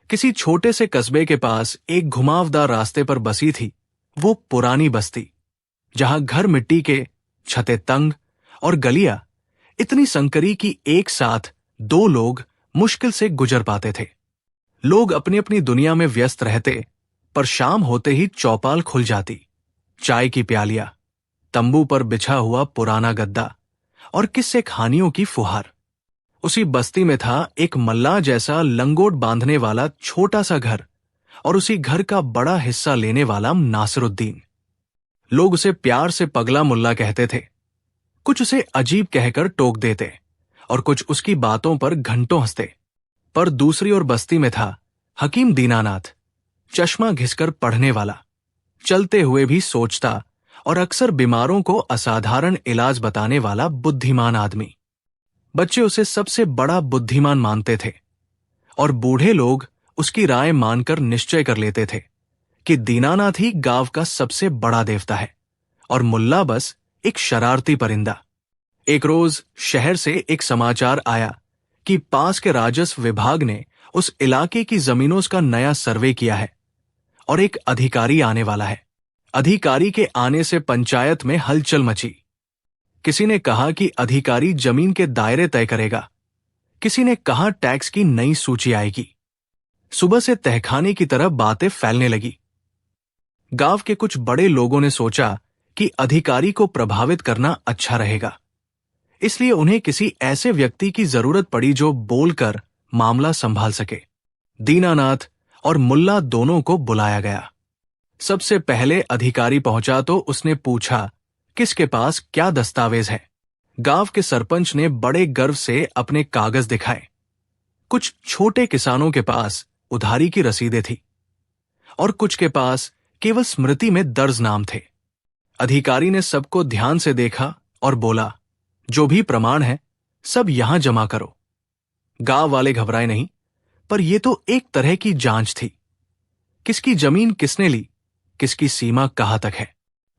किसी छोटे से कस्बे के पास एक घुमावदार रास्ते पर बसी थी वो पुरानी बस्ती, जहां घर मिट्टी के, छतें तंग और गलियां इतनी संकरी कि एक साथ दो लोग मुश्किल से गुजर पाते थे। लोग अपनी अपनी दुनिया में व्यस्त रहते, पर शाम होते ही चौपाल खुल जाती। चाय की प्यालियां, तंबू पर बिछा हुआ पुराना गद्दा और किस्से कहानियों की फुहार। उसी बस्ती में था एक मल्लाह जैसा लंगोट बांधने वाला छोटा सा घर, और उसी घर का बड़ा हिस्सा लेने वाला नासिरुद्दीन। लोग उसे प्यार से पगला मुल्ला कहते थे। कुछ उसे अजीब कहकर टोक देते और कुछ उसकी बातों पर घंटों हंसते। पर दूसरी ओर बस्ती में था हकीम दीनानाथ, चश्मा घिसकर पढ़ने वाला, चलते हुए भी सोचता और अक्सर बीमारों को असाधारण इलाज बताने वाला बुद्धिमान आदमी। बच्चे उसे सबसे बड़ा बुद्धिमान मानते थे और बूढ़े लोग उसकी राय मानकर निश्चय कर लेते थे कि दीनानाथ ही गांव का सबसे बड़ा देवता है और मुल्ला बस एक शरारती परिंदा। एक रोज शहर से एक समाचार आया कि पास के राजस्व विभाग ने उस इलाके की जमीनों का नया सर्वे किया है और एक अधिकारी आने वाला है। अधिकारी के आने से पंचायत में हलचल मची। किसी ने कहा कि अधिकारी जमीन के दायरे तय करेगा, किसी ने कहा टैक्स की नई सूची आएगी। सुबह से तहखाने की तरह बातें फैलने लगी। गांव के कुछ बड़े लोगों ने सोचा कि अधिकारी को प्रभावित करना अच्छा रहेगा, इसलिए उन्हें किसी ऐसे व्यक्ति की जरूरत पड़ी जो बोलकर मामला संभाल सके। दीनानाथ और मुल्ला दोनों को बुलाया गया। सबसे पहले अधिकारी पहुंचा तो उसने पूछा किसके पास क्या दस्तावेज है। गांव के सरपंच ने बड़े गर्व से अपने कागज दिखाए। कुछ छोटे किसानों के पास उधारी की रसीदें थी और कुछ के पास केवल स्मृति में दर्ज नाम थे। अधिकारी ने सबको ध्यान से देखा और बोला, जो भी प्रमाण है सब यहां जमा करो। गांव वाले घबराए नहीं, पर यह तो एक तरह की जांच थी। किसकी जमीन किसने ली, किसकी सीमा कहां तक है।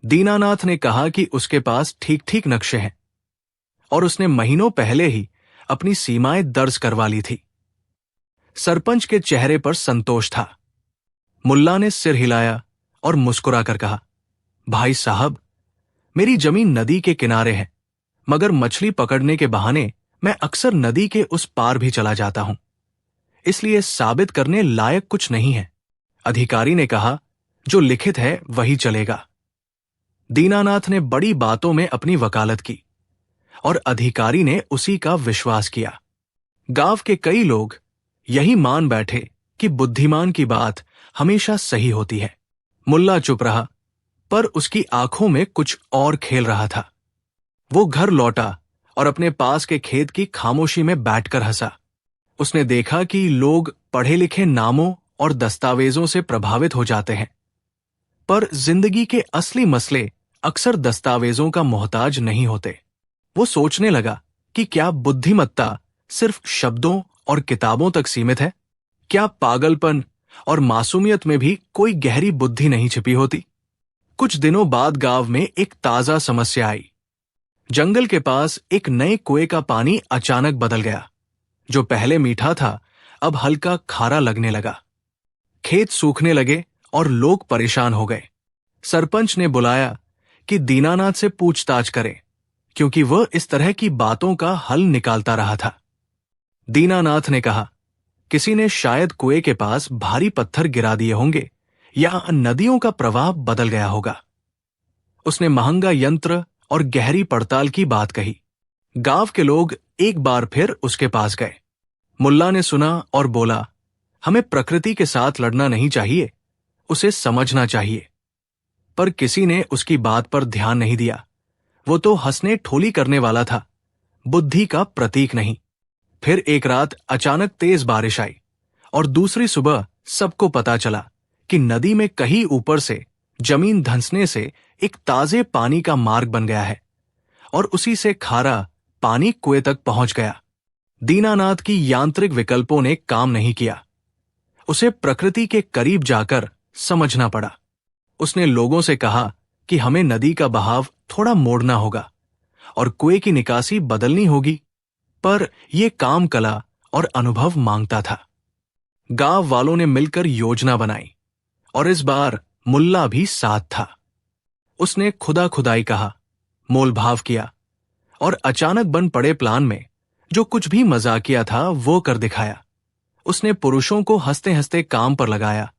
दीनानाथ ने कहा कि उसके पास ठीक ठीक नक्शे हैं और उसने महीनों पहले ही अपनी सीमाएं दर्ज करवा ली थी। सरपंच के चेहरे पर संतोष था। मुल्ला ने सिर हिलाया और मुस्कुराकर कहा, भाई साहब, मेरी जमीन नदी के किनारे है, मगर मछली पकड़ने के बहाने मैं अक्सर नदी के उस पार भी चला जाता हूं, इसलिए साबित करने लायक कुछ नहीं है। अधिकारी ने कहा, जो लिखित है वही चलेगा। दीनानाथ ने बड़ी बातों में अपनी वकालत की और अधिकारी ने उसी का विश्वास किया। गांव के कई लोग यही मान बैठे कि बुद्धिमान की बात हमेशा सही होती है। मुल्ला चुप रहा, पर उसकी आंखों में कुछ और खेल रहा था। वो घर लौटा और अपने पास के खेत की खामोशी में बैठकर हंसा। उसने देखा कि लोग पढ़े लिखे नामों और दस्तावेजों से प्रभावित हो जाते हैं, पर जिंदगी के असली मसले अक्सर दस्तावेजों का मोहताज नहीं होते। वो सोचने लगा कि क्या बुद्धिमत्ता सिर्फ शब्दों और किताबों तक सीमित है? क्या पागलपन और मासूमियत में भी कोई गहरी बुद्धि नहीं छिपी होती? कुछ दिनों बाद गांव में एक ताजा समस्या आई। जंगल के पास एक नए कुएं का पानी अचानक बदल गया। जो पहले मीठा था अब हल्का खारा लगने लगा। खेत सूखने लगे और लोग परेशान हो गए। सरपंच ने बुलाया कि दीनानाथ से पूछताछ करे, क्योंकि वह इस तरह की बातों का हल निकालता रहा था। दीनानाथ ने कहा, किसी ने शायद कुएं के पास भारी पत्थर गिरा दिए होंगे या नदियों का प्रवाह बदल गया होगा। उसने महंगा यंत्र और गहरी पड़ताल की बात कही। गांव के लोग एक बार फिर उसके पास गए। मुल्ला ने सुना और बोला, हमें प्रकृति के साथ लड़ना नहीं चाहिए, उसे समझना चाहिए। पर किसी ने उसकी बात पर ध्यान नहीं दिया। वो तो हंसने ठोली करने वाला था, बुद्धि का प्रतीक नहीं। फिर एक रात अचानक तेज बारिश आई और दूसरी सुबह सबको पता चला कि नदी में कहीं ऊपर से जमीन धंसने से एक ताजे पानी का मार्ग बन गया है और उसी से खारा पानी कुएं तक पहुंच गया। दीनानाथ की यांत्रिक विकल्पों ने काम नहीं किया। उसे प्रकृति के करीब जाकर समझना पड़ा। उसने लोगों से कहा कि हमें नदी का बहाव थोड़ा मोड़ना होगा और कुएं की निकासी बदलनी होगी, पर यह काम कला और अनुभव मांगता था। गांव वालों ने मिलकर योजना बनाई और इस बार मुल्ला भी साथ था। उसने खुदा खुदाई कहा, मोल भाव किया और अचानक बन पड़े प्लान में जो कुछ भी मजाकिया था वो कर दिखाया। उसने पुरुषों को हंसते हंसते काम पर लगाया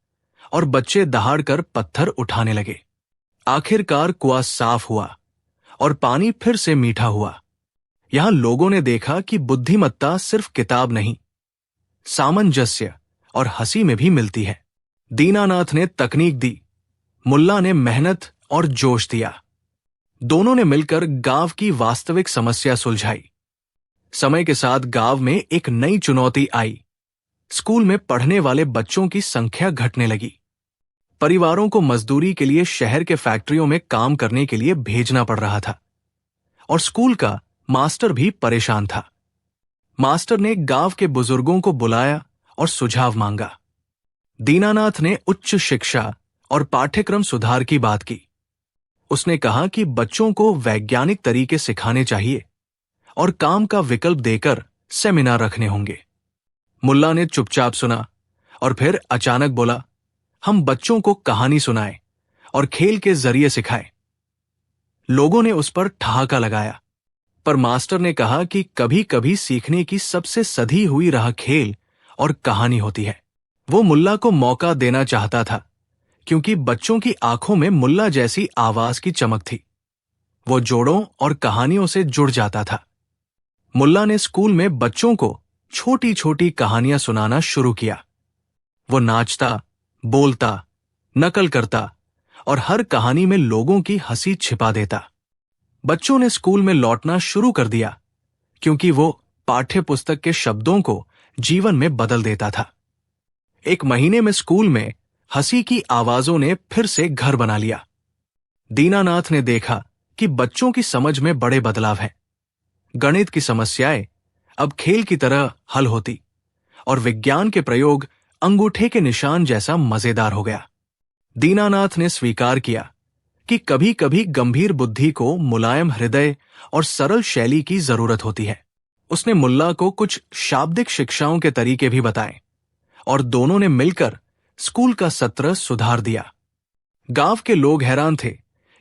और बच्चे दहाड़ कर पत्थर उठाने लगे। आखिरकार कुआं साफ हुआ और पानी फिर से मीठा हुआ। यहां लोगों ने देखा कि बुद्धिमत्ता सिर्फ किताब नहीं, सामंजस्य और हंसी में भी मिलती है। दीनानाथ ने तकनीक दी, मुल्ला ने मेहनत और जोश दिया। दोनों ने मिलकर गांव की वास्तविक समस्या सुलझाई। समय के साथ गांव में एक नई चुनौती आई। स्कूल में पढ़ने वाले बच्चों की संख्या घटने लगी। परिवारों को मजदूरी के लिए शहर के फैक्ट्रियों में काम करने के लिए भेजना पड़ रहा था और स्कूल का मास्टर भी परेशान था। मास्टर ने गांव के बुजुर्गों को बुलाया और सुझाव मांगा। दीनानाथ ने उच्च शिक्षा और पाठ्यक्रम सुधार की बात की। उसने कहा कि बच्चों को वैज्ञानिक तरीके सिखाने चाहिए और काम का विकल्प देकर सेमिनार रखने होंगे। मुल्ला ने चुपचाप सुना और फिर अचानक बोला, हम बच्चों को कहानी सुनाएं और खेल के जरिए सिखाएं। लोगों ने उस पर ठहाका लगाया, पर मास्टर ने कहा कि कभी कभी सीखने की सबसे सधी हुई राह खेल और कहानी होती है। वो मुल्ला को मौका देना चाहता था क्योंकि बच्चों की आंखों में मुल्ला जैसी आवाज की चमक थी। वो जोड़ों और कहानियों से जुड़ जाता था। मुल्ला ने स्कूल में बच्चों को छोटी छोटी कहानियां सुनाना शुरू किया। वो नाचता, बोलता, नकल करता और हर कहानी में लोगों की हंसी छिपा देता। बच्चों ने स्कूल में लौटना शुरू कर दिया क्योंकि वो पाठ्य पुस्तक के शब्दों को जीवन में बदल देता था। एक महीने में स्कूल में हंसी की आवाजों ने फिर से घर बना लिया। दीनानाथ ने देखा कि बच्चों की समझ में बड़े बदलाव हैं। गणित की समस्याएं अब खेल की तरह हल होती और विज्ञान के प्रयोग अंगूठे के निशान जैसा मजेदार हो गया। दीनानाथ ने स्वीकार किया कि कभी कभी गंभीर बुद्धि को मुलायम हृदय और सरल शैली की जरूरत होती है। उसने मुल्ला को कुछ शाब्दिक शिक्षाओं के तरीके भी बताए और दोनों ने मिलकर स्कूल का सत्र सुधार दिया। गांव के लोग हैरान थे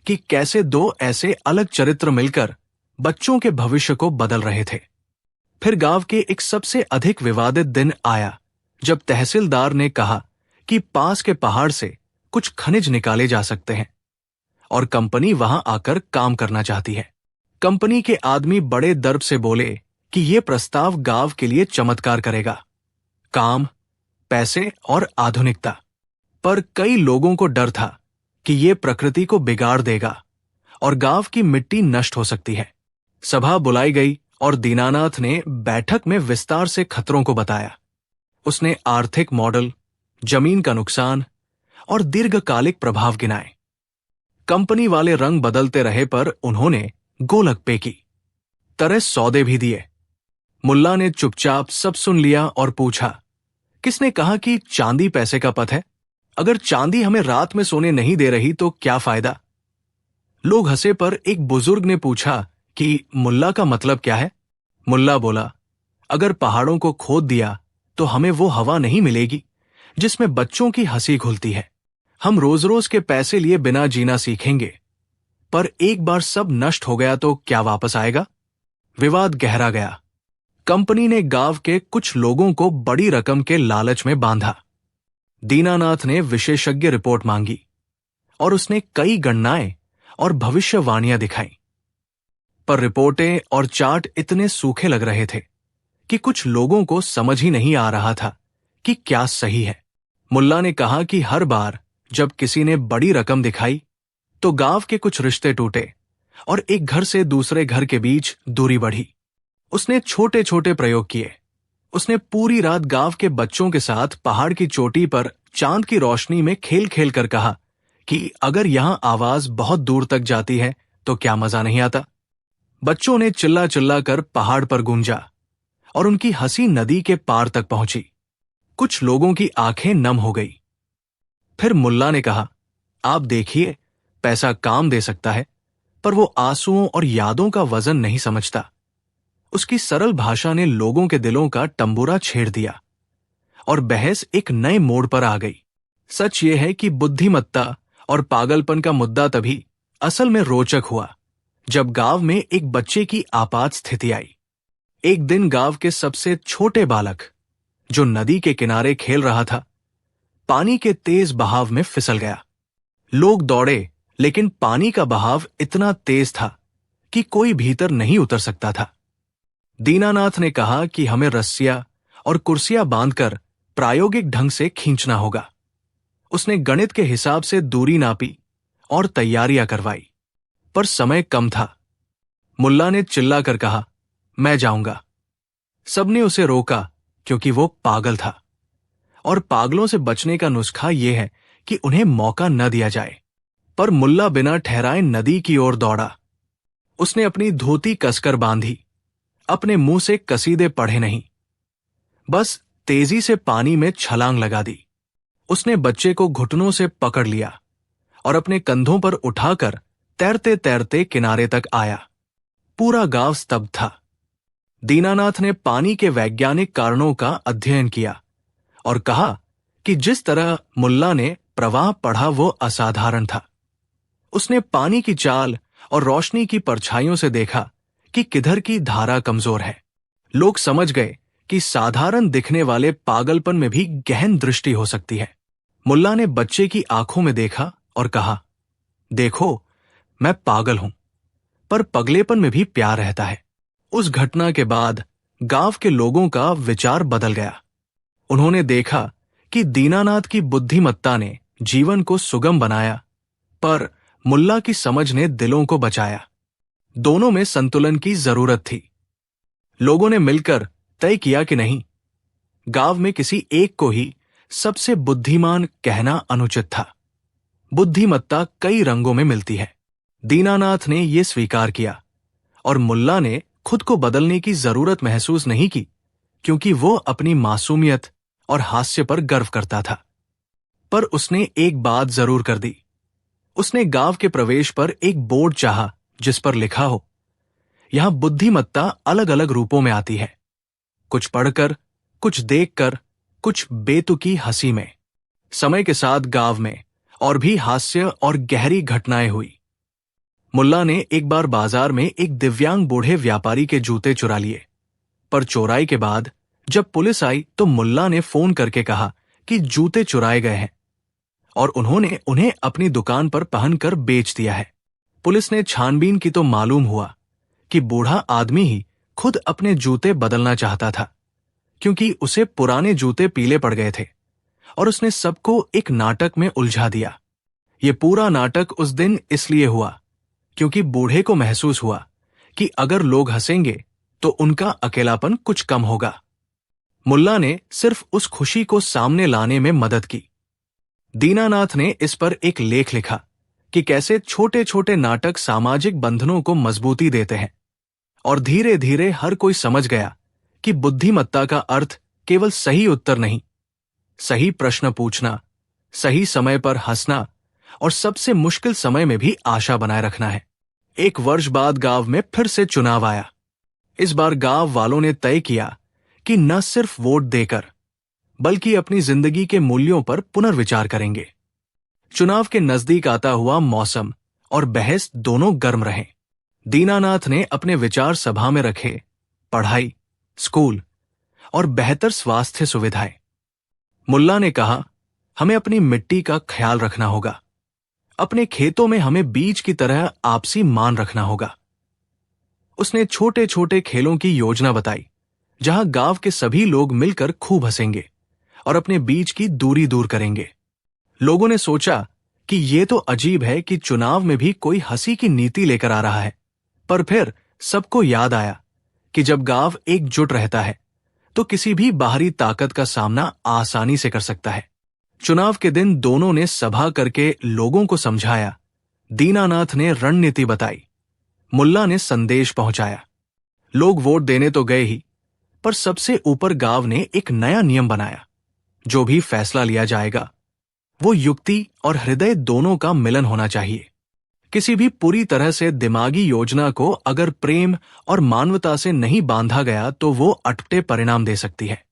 कि कैसे दो ऐसे अलग चरित्र मिलकर बच्चों के भविष्य को बदल रहे थे। फिर गांव के एक सबसे अधिक विवादित दिन आया जब तहसीलदार ने कहा कि पास के पहाड़ से कुछ खनिज निकाले जा सकते हैं और कंपनी वहां आकर काम करना चाहती है। कंपनी के आदमी बड़े दर्प से बोले कि यह प्रस्ताव गांव के लिए चमत्कार करेगा, काम, पैसे और आधुनिकता। पर कई लोगों को डर था कि यह प्रकृति को बिगाड़ देगा और गांव की मिट्टी नष्ट हो सकती है। सभा बुलाई गई और दीनानाथ ने बैठक में विस्तार से खतरों को बताया। उसने आर्थिक मॉडल, जमीन का नुकसान और दीर्घकालिक प्रभाव गिनाए। कंपनी वाले रंग बदलते रहे पर उन्होंने गोलक पे की तरह सौदे भी दिए। मुल्ला ने चुपचाप सब सुन लिया और पूछा, किसने कहा कि चांदी पैसे का पथ है? अगर चांदी हमें रात में सोने नहीं दे रही तो क्या फायदा? लोग हंसे पर एक बुजुर्ग ने पूछा कि मुल्ला का मतलब क्या है? मुल्ला बोला, अगर पहाड़ों को खोद दिया तो हमें वो हवा नहीं मिलेगी जिसमें बच्चों की हंसी घुलती है। हम रोज रोज के पैसे लिए बिना जीना सीखेंगे, पर एक बार सब नष्ट हो गया तो क्या वापस आएगा? विवाद गहरा गया। कंपनी ने गांव के कुछ लोगों को बड़ी रकम के लालच में बांधा। दीनानाथ ने विशेषज्ञ रिपोर्ट मांगी और उसने कई गणनाएं और भविष्यवाणियां दिखाई, पर रिपोर्टें और चार्ट इतने सूखे लग रहे थे कि कुछ लोगों को समझ ही नहीं आ रहा था कि क्या सही है। मुल्ला ने कहा कि हर बार जब किसी ने बड़ी रकम दिखाई तो गांव के कुछ रिश्ते टूटे और एक घर से दूसरे घर के बीच दूरी बढ़ी। उसने छोटे छोटे प्रयोग किए। उसने पूरी रात गांव के बच्चों के साथ पहाड़ की चोटी पर चांद की रोशनी में खेल खेल कर कहा कि अगर यहां आवाज बहुत दूर तक जाती है तो क्या मजा नहीं आता। बच्चों ने चिल्ला चिल्ला कर पहाड़ पर गूंजा और उनकी हंसी नदी के पार तक पहुंची। कुछ लोगों की आंखें नम हो गई। फिर मुल्ला ने कहा, आप देखिए, पैसा काम दे सकता है पर वो आंसुओं और यादों का वजन नहीं समझता। उसकी सरल भाषा ने लोगों के दिलों का तंबूरा छेड़ दिया और बहस एक नए मोड़ पर आ गई। सच ये है कि बुद्धिमत्ता और पागलपन का मुद्दा तभी असल में रोचक हुआ जब गांव में एक बच्चे की आपात स्थिति आई। एक दिन गांव के सबसे छोटे बालक, जो नदी के किनारे खेल रहा था, पानी के तेज बहाव में फिसल गया। लोग दौड़े, लेकिन पानी का बहाव इतना तेज था कि कोई भीतर नहीं उतर सकता था। दीनानाथ ने कहा कि हमें रस्सियां और कुर्सियां बांधकर प्रायोगिक ढंग से खींचना होगा। उसने गणित के हिसाब से दूरी नापी और तैयारियां करवाई, पर समय कम था। मुल्ला ने चिल्लाकर कहा, मैं जाऊंगा। सबने उसे रोका क्योंकि वो पागल था, और पागलों से बचने का नुस्खा यह है कि उन्हें मौका न दिया जाए। पर मुल्ला बिना ठहराए नदी की ओर दौड़ा। उसने अपनी धोती कसकर बांधी, अपने मुंह से कसीदे पढ़े नहीं, बस तेजी से पानी में छलांग लगा दी। उसने बच्चे को घुटनों से पकड़ लिया और अपने कंधों पर उठाकर तैरते तैरते किनारे तक आया। पूरा गांव स्तब्ध था। दीनानाथ ने पानी के वैज्ञानिक कारणों का अध्ययन किया और कहा कि जिस तरह मुल्ला ने प्रवाह पढ़ा वो असाधारण था। उसने पानी की चाल और रोशनी की परछाइयों से देखा कि किधर की धारा कमजोर है। लोग समझ गए कि साधारण दिखने वाले पागलपन में भी गहन दृष्टि हो सकती है। मुल्ला ने बच्चे की आंखों में देखा और कहा, देखो, मैं पागल हूं, पर पगलेपन में भी प्यार रहता है। उस घटना के बाद गांव के लोगों का विचार बदल गया। उन्होंने देखा कि दीनानाथ की बुद्धिमत्ता ने जीवन को सुगम बनाया, पर मुल्ला की समझ ने दिलों को बचाया। दोनों में संतुलन की जरूरत थी। लोगों ने मिलकर तय किया कि नहीं, गांव में किसी एक को ही सबसे बुद्धिमान कहना अनुचित था। बुद्धिमत्ता कई रंगों में मिलती है। दीनानाथ ने यह स्वीकार किया और मुल्ला ने खुद को बदलने की जरूरत महसूस नहीं की, क्योंकि वो अपनी मासूमियत और हास्य पर गर्व करता था। पर उसने एक बात जरूर कर दी। उसने गांव के प्रवेश पर एक बोर्ड चाहा जिस पर लिखा हो, यहां बुद्धिमत्ता अलग अलग रूपों में आती है, कुछ पढ़कर, कुछ देखकर, कुछ बेतुकी हंसी में। समय के साथ गांव में और भी हास्य और गहरी घटनाएं हुई। मुल्ला ने एक बार बाजार में एक दिव्यांग बूढ़े व्यापारी के जूते चुरा लिए, पर चोराई के बाद जब पुलिस आई तो मुल्ला ने फोन करके कहा कि जूते चुराए गए हैं और उन्होंने उन्हें अपनी दुकान पर पहनकर बेच दिया है। पुलिस ने छानबीन की तो मालूम हुआ कि बूढ़ा आदमी ही खुद अपने जूते बदलना चाहता था, क्योंकि उसे पुराने जूते पीले पड़ गए थे और उसने सबको एक नाटक में उलझा दिया। ये पूरा नाटक उस दिन इसलिए हुआ क्योंकि बूढ़े को महसूस हुआ कि अगर लोग हंसेंगे तो उनका अकेलापन कुछ कम होगा। मुल्ला ने सिर्फ उस खुशी को सामने लाने में मदद की। दीनानाथ ने इस पर एक लेख लिखा कि कैसे छोटे छोटे नाटक सामाजिक बंधनों को मजबूती देते हैं, और धीरे धीरे हर कोई समझ गया कि बुद्धिमत्ता का अर्थ केवल सही उत्तर नहीं, सही प्रश्न पूछना, सही समय पर हंसना और सबसे मुश्किल समय में भी आशा बनाए रखना है। 1 वर्ष बाद गांव में फिर से चुनाव आया। इस बार गांव वालों ने तय किया कि न सिर्फ वोट देकर बल्कि अपनी जिंदगी के मूल्यों पर पुनर्विचार करेंगे। चुनाव के नजदीक आता हुआ मौसम और बहस दोनों गर्म रहे। दीनानाथ ने अपने विचार सभा में रखे पढ़ाई, स्कूल और बेहतर स्वास्थ्य सुविधाएं। मुल्ला ने कहा, हमें अपनी मिट्टी का ख्याल रखना होगा, अपने खेतों में हमें बीज की तरह आपसी मान रखना होगा। उसने छोटे छोटे खेलों की योजना बताई, जहां गांव के सभी लोग मिलकर खूब हंसेंगे और अपने बीच की दूरी दूर करेंगे। लोगों ने सोचा कि ये तो अजीब है कि चुनाव में भी कोई हंसी की नीति लेकर आ रहा है, पर फिर सबको याद आया कि जब गांव एकजुट रहता है तो किसी भी बाहरी ताकत का सामना आसानी से कर सकता है। चुनाव के दिन दोनों ने सभा करके लोगों को समझाया। दीनानाथ ने रणनीति बताई, मुल्ला ने संदेश पहुंचाया। लोग वोट देने तो गए ही, पर सबसे ऊपर गांव ने एक नया नियम बनाया, जो भी फैसला लिया जाएगा वो युक्ति और हृदय दोनों का मिलन होना चाहिए। किसी भी पूरी तरह से दिमागी योजना को अगर प्रेम और मानवता से नहीं बांधा गया तो वो अटपटे परिणाम दे सकती है।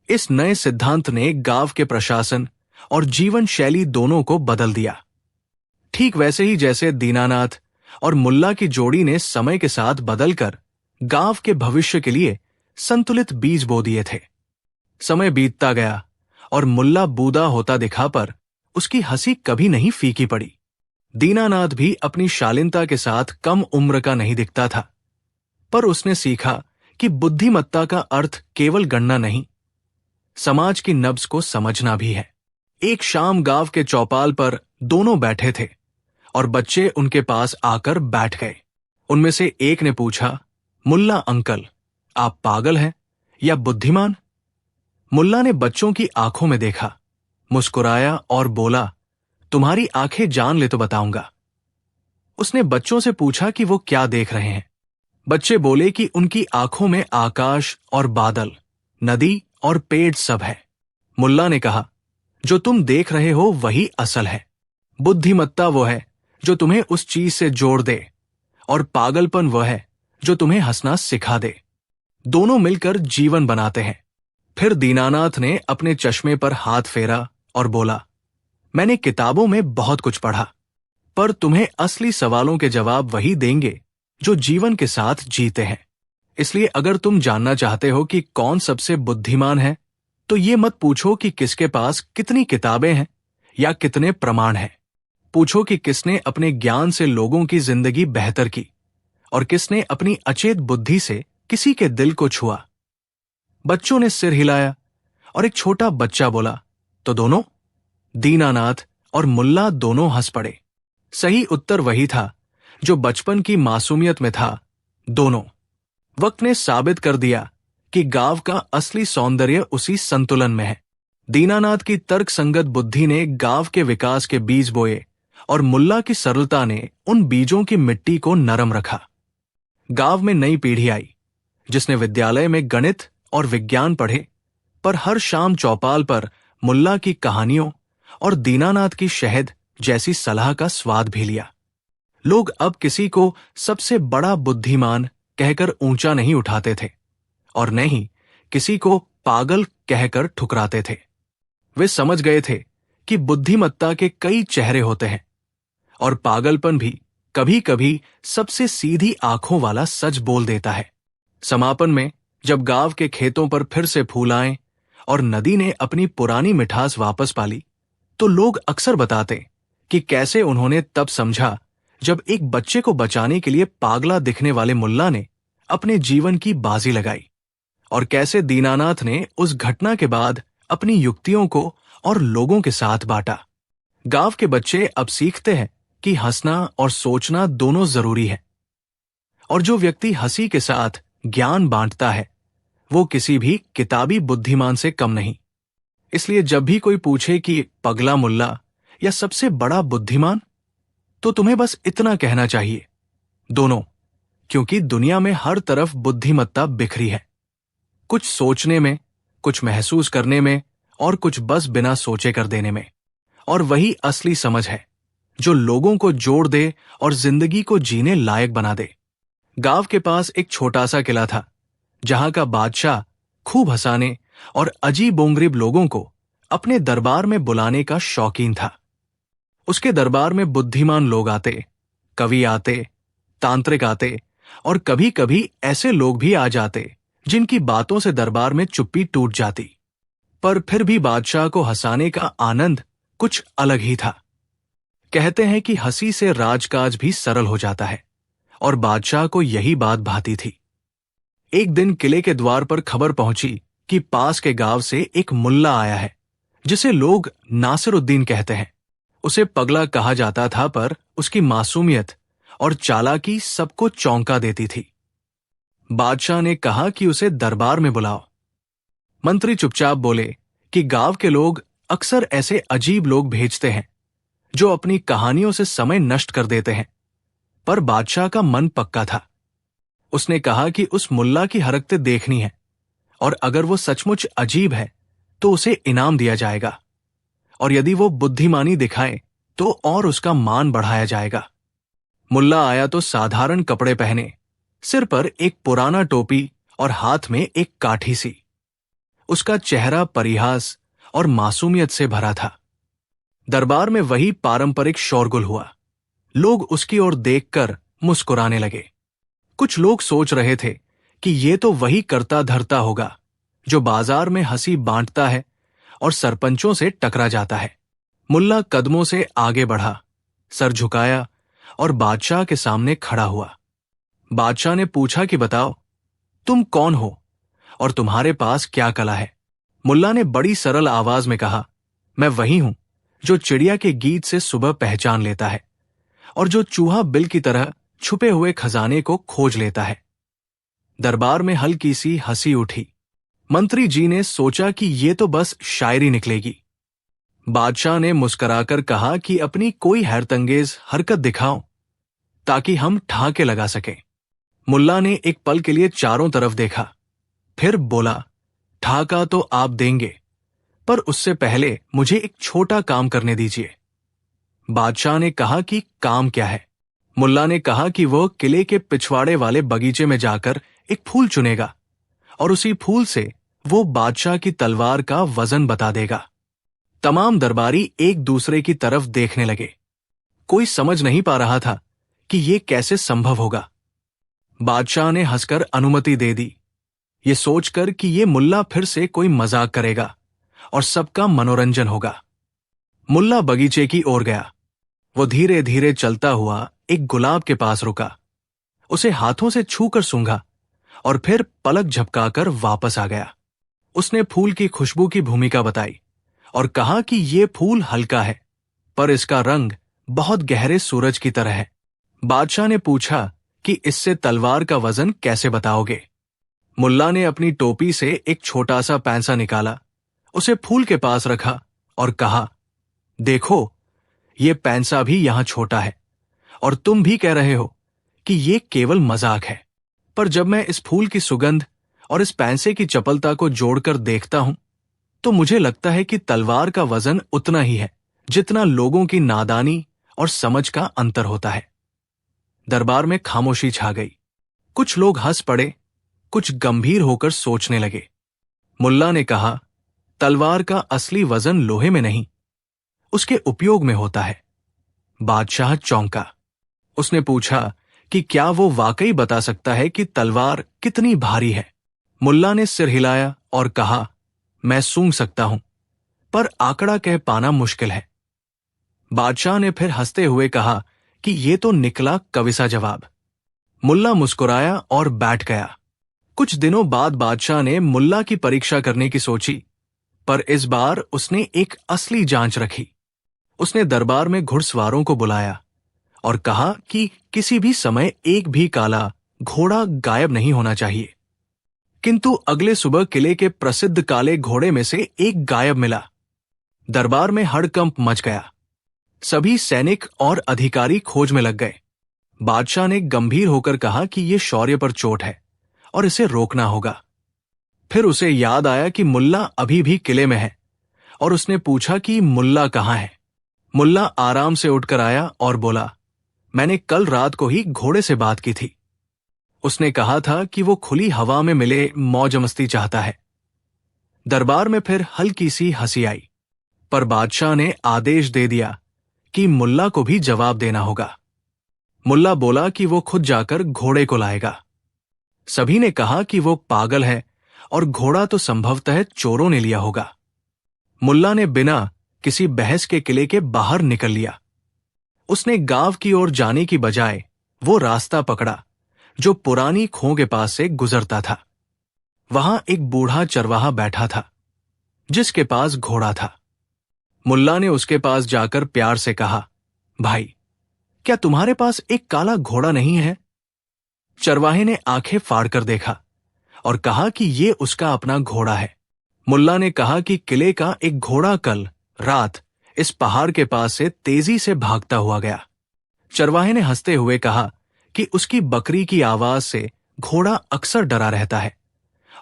इस नए सिद्धांत ने गांव के प्रशासन और जीवन शैली दोनों को बदल दिया। ठीक वैसे ही जैसे दीनानाथ और मुल्ला की जोड़ी ने समय के साथ बदलकर गांव के भविष्य के लिए संतुलित बीज बो दिए थे। समय बीतता गया और मुल्ला बूढ़ा होता दिखा, पर उसकी हंसी कभी नहीं फीकी पड़ी। दीनानाथ भी अपनी शालीनता के साथ कम उम्र का नहीं दिखता था, पर उसने सीखा कि बुद्धिमत्ता का अर्थ केवल गणना नहीं, समाज की नब्ज को समझना भी है। एक शाम गांव के चौपाल पर दोनों बैठे थे और बच्चे उनके पास आकर बैठ गए। उनमें से एक ने पूछा, मुल्ला अंकल, आप पागल हैं या बुद्धिमान? मुल्ला ने बच्चों की आंखों में देखा, मुस्कुराया और बोला, तुम्हारी आंखें जान ले तो बताऊंगा। उसने बच्चों से पूछा कि वो क्या देख रहे हैं। बच्चे बोले कि उनकी आंखों में आकाश और बादल, नदी और पेड़ सब है। मुल्ला ने कहा, जो तुम देख रहे हो वही असल है। बुद्धिमत्ता वो है जो तुम्हें उस चीज से जोड़ दे, और पागलपन वह है जो तुम्हें हंसना सिखा दे। दोनों मिलकर जीवन बनाते हैं। फिर दीनानाथ ने अपने चश्मे पर हाथ फेरा और बोला, मैंने किताबों में बहुत कुछ पढ़ा, पर तुम्हें असली सवालों के जवाब वही देंगे जो जीवन के साथ जीते हैं। इसलिए अगर तुम जानना चाहते हो कि कौन सबसे बुद्धिमान है, तो ये मत पूछो कि किसके पास कितनी किताबें हैं या कितने प्रमाण हैं। पूछो कि किसने अपने ज्ञान से लोगों की जिंदगी बेहतर की और किसने अपनी अचेत बुद्धि से किसी के दिल को छुआ। बच्चों ने सिर हिलाया और एक छोटा बच्चा बोला, तो दोनों? दीनानाथ और मुल्ला दोनों हंस पड़े। सही उत्तर वही था जो बचपन की मासूमियत में था, दोनों। वक्त ने साबित कर दिया कि गांव का असली सौंदर्य उसी संतुलन में है। दीनानाथ की तर्कसंगत बुद्धि ने गांव के विकास के बीज बोए और मुल्ला की सरलता ने उन बीजों की मिट्टी को नरम रखा। गांव में नई पीढ़ी आई जिसने विद्यालय में गणित और विज्ञान पढ़े, पर हर शाम चौपाल पर मुल्ला की कहानियों और दीनानाथ की शहद जैसी सलाह का स्वाद भी लिया। लोग अब किसी को सबसे बड़ा बुद्धिमान कहकर ऊंचा नहीं उठाते थे और न ही किसी को पागल कहकर ठुकराते थे। वे समझ गए थे कि बुद्धिमत्ता के कई चेहरे होते हैं और पागलपन भी कभी कभी सबसे सीधी आंखों वाला सच बोल देता है। समापन में जब गांव के खेतों पर फिर से फूल आए और नदी ने अपनी पुरानी मिठास वापस पाली, तो लोग अक्सर बताते कि कैसे उन्होंने तब समझा जब एक बच्चे को बचाने के लिए पागला दिखने वाले मुल्ला ने अपने जीवन की बाजी लगाई, और कैसे दीनानाथ ने उस घटना के बाद अपनी युक्तियों को और लोगों के साथ बांटा। गांव के बच्चे अब सीखते हैं कि हंसना और सोचना दोनों जरूरी है, और जो व्यक्ति हंसी के साथ ज्ञान बांटता है वो किसी भी किताबी बुद्धिमान से कम नहीं। इसलिए जब भी कोई पूछे कि पगला मुल्ला या सबसे बड़ा बुद्धिमान, तो तुम्हें बस इतना कहना चाहिए, दोनों, क्योंकि दुनिया में हर तरफ बुद्धिमत्ता बिखरी है। कुछ सोचने में, कुछ महसूस करने में और कुछ बस बिना सोचे कर देने में। और वही असली समझ है जो लोगों को जोड़ दे और जिंदगी को जीने लायक बना दे। गांव के पास एक छोटा सा किला था जहां का बादशाह खूब हंसाने और अजीब बोंगरीब लोगों को अपने दरबार में बुलाने का शौकीन था। उसके दरबार में बुद्धिमान लोग आते, कवि आते, तांत्रिक आते और कभी कभी ऐसे लोग भी आ जाते जिनकी बातों से दरबार में चुप्पी टूट जाती। पर फिर भी बादशाह को हंसाने का आनंद कुछ अलग ही था। कहते हैं कि हंसी से राजकाज भी सरल हो जाता है, और बादशाह को यही बात भाती थी। एक दिन किले के द्वार पर खबर पहुंची कि पास के गांव से एक मुल्ला आया है जिसे लोग नासिरुद्दीन कहते हैं। उसे पगला कहा जाता था, पर उसकी मासूमियत और चालाकी सबको चौंका देती थी। बादशाह ने कहा कि उसे दरबार में बुलाओ। मंत्री चुपचाप बोले कि गांव के लोग अक्सर ऐसे अजीब लोग भेजते हैं जो अपनी कहानियों से समय नष्ट कर देते हैं। पर बादशाह का मन पक्का था। उसने कहा कि उस मुल्ला की हरकतें देखनी है, और अगर वो सचमुच अजीब है तो उसे इनाम दिया जाएगा, और यदि वो बुद्धिमानी दिखाए तो और उसका मान बढ़ाया जाएगा। मुल्ला आया तो साधारण कपड़े पहने, सिर पर एक पुराना टोपी और हाथ में एक काठी सी। उसका चेहरा परिहास और मासूमियत से भरा था। दरबार में वही पारंपरिक शोरगुल हुआ। लोग उसकी ओर देखकर मुस्कुराने लगे। कुछ लोग सोच रहे थे कि ये तो वही करता धरता होगा जो बाजार में हंसी बांटता है और सरपंचों से टकरा जाता है। मुल्ला कदमों से आगे बढ़ा, सर झुकाया और बादशाह के सामने खड़ा हुआ। बादशाह ने पूछा कि बताओ, तुम कौन हो और तुम्हारे पास क्या कला है? मुल्ला ने बड़ी सरल आवाज में कहा, मैं वही हूं जो चिड़िया के गीत से सुबह पहचान लेता है और जो चूहा बिल की तरह छुपे हुए खजाने को खोज लेता है। दरबार में हल्की सी हंसी उठी। मंत्री जी ने सोचा कि ये तो बस शायरी निकलेगी। बादशाह ने मुस्कुराकर कहा कि अपनी कोई हैरतंगेज हरकत दिखाओ ताकि हम ठहाके लगा सकें। मुल्ला ने एक पल के लिए चारों तरफ देखा, फिर बोला, ठहाका तो आप देंगे, पर उससे पहले मुझे एक छोटा काम करने दीजिए। बादशाह ने कहा कि काम क्या है? मुल्ला ने कहा कि वह किले के पिछवाड़े वाले बगीचे में जाकर एक फूल चुनेगा और उसी फूल से वो बादशाह की तलवार का वजन बता देगा। तमाम दरबारी एक दूसरे की तरफ देखने लगे। कोई समझ नहीं पा रहा था कि ये कैसे संभव होगा। बादशाह ने हंसकर अनुमति दे दी, ये सोचकर कि ये मुल्ला फिर से कोई मजाक करेगा और सबका मनोरंजन होगा। मुल्ला बगीचे की ओर गया। वो धीरे धीरे चलता हुआ एक गुलाब के पास रुका, उसे हाथों से छूकर सूंघा और फिर पलक झपकाकर वापस आ गया। उसने फूल की खुशबू की भूमिका बताई और कहा कि ये फूल हल्का है, पर इसका रंग बहुत गहरे सूरज की तरह है। बादशाह ने पूछा कि इससे तलवार का वजन कैसे बताओगे? मुल्ला ने अपनी टोपी से एक छोटा सा पैंसा निकाला, उसे फूल के पास रखा और कहा, देखो, ये पैंसा भी यहां छोटा है और तुम भी कह रहे हो कि ये केवल मजाक है, पर जब मैं इस फूल की सुगंध और इस पैंसे की चपलता को जोड़कर देखता हूं तो मुझे लगता है कि तलवार का वजन उतना ही है जितना लोगों की नादानी और समझ का अंतर होता है। दरबार में खामोशी छा गई। कुछ लोग हंस पड़े, कुछ गंभीर होकर सोचने लगे। मुल्ला ने कहा, तलवार का असली वजन लोहे में नहीं, उसके उपयोग में होता है। बादशाह चौंका। उसने पूछा कि क्या वो वाकई बता सकता है कि तलवार कितनी भारी है? मुल्ला ने सिर हिलाया और कहा, मैं सूंघ सकता हूं, पर आंकड़ा कह पाना मुश्किल है। बादशाह ने फिर हंसते हुए कहा कि ये तो निकला कविसा जवाब। मुल्ला मुस्कुराया और बैठ गया। कुछ दिनों बाद बादशाह ने मुल्ला की परीक्षा करने की सोची, पर इस बार उसने एक असली जांच रखी। उसने दरबार में घुड़सवारों को बुलाया और कहा कि किसी भी समय एक भी काला घोड़ा गायब नहीं होना चाहिए। किंतु अगले सुबह किले के प्रसिद्ध काले घोड़े में से एक गायब मिला। दरबार में हड़कंप मच गया। सभी सैनिक और अधिकारी खोज में लग गए। बादशाह ने गंभीर होकर कहा कि यह शौर्य पर चोट है और इसे रोकना होगा। फिर उसे याद आया कि मुल्ला अभी भी किले में है और उसने पूछा कि मुल्ला कहाँ है। मुल्ला आराम से उठकर आया और बोला, मैंने कल रात को ही घोड़े से बात की थी। उसने कहा था कि वो खुली हवा में मिले मौज मस्ती चाहता है। दरबार में फिर हल्की सी हंसी आई, पर बादशाह ने आदेश दे दिया कि मुल्ला को भी जवाब देना होगा। मुल्ला बोला कि वो खुद जाकर घोड़े को लाएगा। सभी ने कहा कि वो पागल है और घोड़ा तो संभवतः चोरों ने लिया होगा। मुल्ला ने बिना किसी बहस के किले के बाहर निकल लिया। उसने गांव की ओर जाने की बजाय वो रास्ता पकड़ा जो पुरानी खों के पास से गुजरता था। वहां एक बूढ़ा चरवाहा बैठा था जिसके पास घोड़ा था। मुल्ला ने उसके पास जाकर प्यार से कहा, भाई, क्या तुम्हारे पास एक काला घोड़ा नहीं है? चरवाहे ने आंखें फाड़कर देखा और कहा कि ये उसका अपना घोड़ा है। मुल्ला ने कहा कि किले का एक घोड़ा कल रात इस पहाड़ के पास से तेजी से भागता हुआ गया। चरवाहे ने हंसते हुए कहा कि उसकी बकरी की आवाज से घोड़ा अक्सर डरा रहता है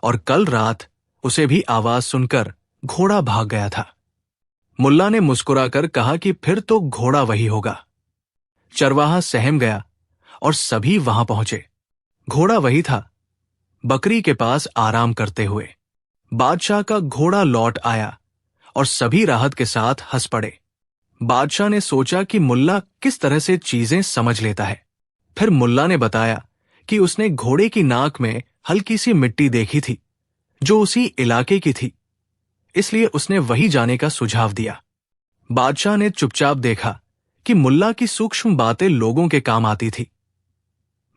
और कल रात उसे भी आवाज सुनकर घोड़ा भाग गया था। मुल्ला ने मुस्कुराकर कहा कि फिर तो घोड़ा वही होगा। चरवाहा सहम गया और सभी वहां पहुंचे। घोड़ा वही था, बकरी के पास आराम करते हुए। बादशाह का घोड़ा लौट आया और सभी राहत के साथ हंस पड़े। बादशाह ने सोचा कि मुल्ला किस तरह से चीजें समझ लेता है। फिर मुल्ला ने बताया कि उसने घोड़े की नाक में हल्की सी मिट्टी देखी थी जो उसी इलाके की थी, इसलिए उसने वही जाने का सुझाव दिया। बादशाह ने चुपचाप देखा कि मुल्ला की सूक्ष्म बातें लोगों के काम आती थी,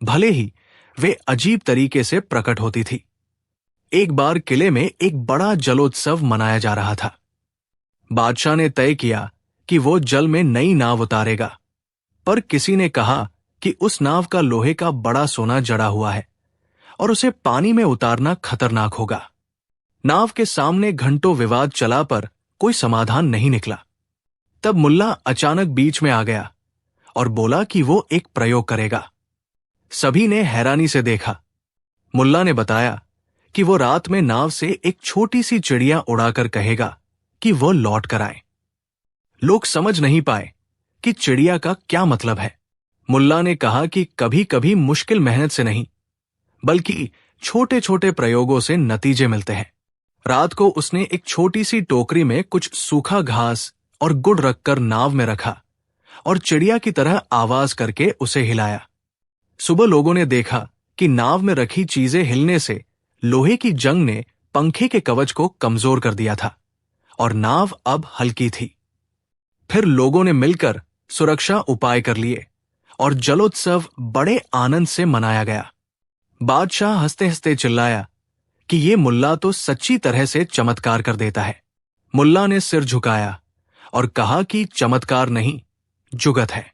भले ही वे अजीब तरीके से प्रकट होती थी। एक बार किले में एक बड़ा जलोत्सव मनाया जा रहा था। बादशाह ने तय किया कि वो जल में नई नाव उतारेगा, पर किसी ने कहा कि उस नाव का लोहे का बड़ा सोना जड़ा हुआ है और उसे पानी में उतारना खतरनाक होगा। नाव के सामने घंटों विवाद चला पर कोई समाधान नहीं निकला। तब मुल्ला अचानक बीच में आ गया और बोला कि वो एक प्रयोग करेगा। सभी ने हैरानी से देखा। मुल्ला ने बताया कि वो रात में नाव से एक छोटी सी चिड़िया उड़ाकर कहेगा कि वो लौट कर आए। लोग समझ नहीं पाए कि चिड़िया का क्या मतलब है। मुल्ला ने कहा कि कभी कभी मुश्किल मेहनत से नहीं, बल्कि छोटे छोटे प्रयोगों से नतीजे मिलते हैं। रात को उसने एक छोटी सी टोकरी में कुछ सूखा घास और गुड़ रखकर नाव में रखा और चिड़िया की तरह आवाज करके उसे हिलाया। सुबह लोगों ने देखा कि नाव में रखी चीजें हिलने से लोहे की जंग ने पंखे के कवच को कमजोर कर दिया था और नाव अब हल्की थी। फिर लोगों ने मिलकर सुरक्षा उपाय कर लिए और जलोत्सव बड़े आनंद से मनाया गया। बादशाह हंसते हंसते चिल्लाया कि ये मुल्ला तो सच्ची तरह से चमत्कार कर देता है। मुल्ला ने सिर झुकाया और कहा कि चमत्कार नहीं, जुगत है।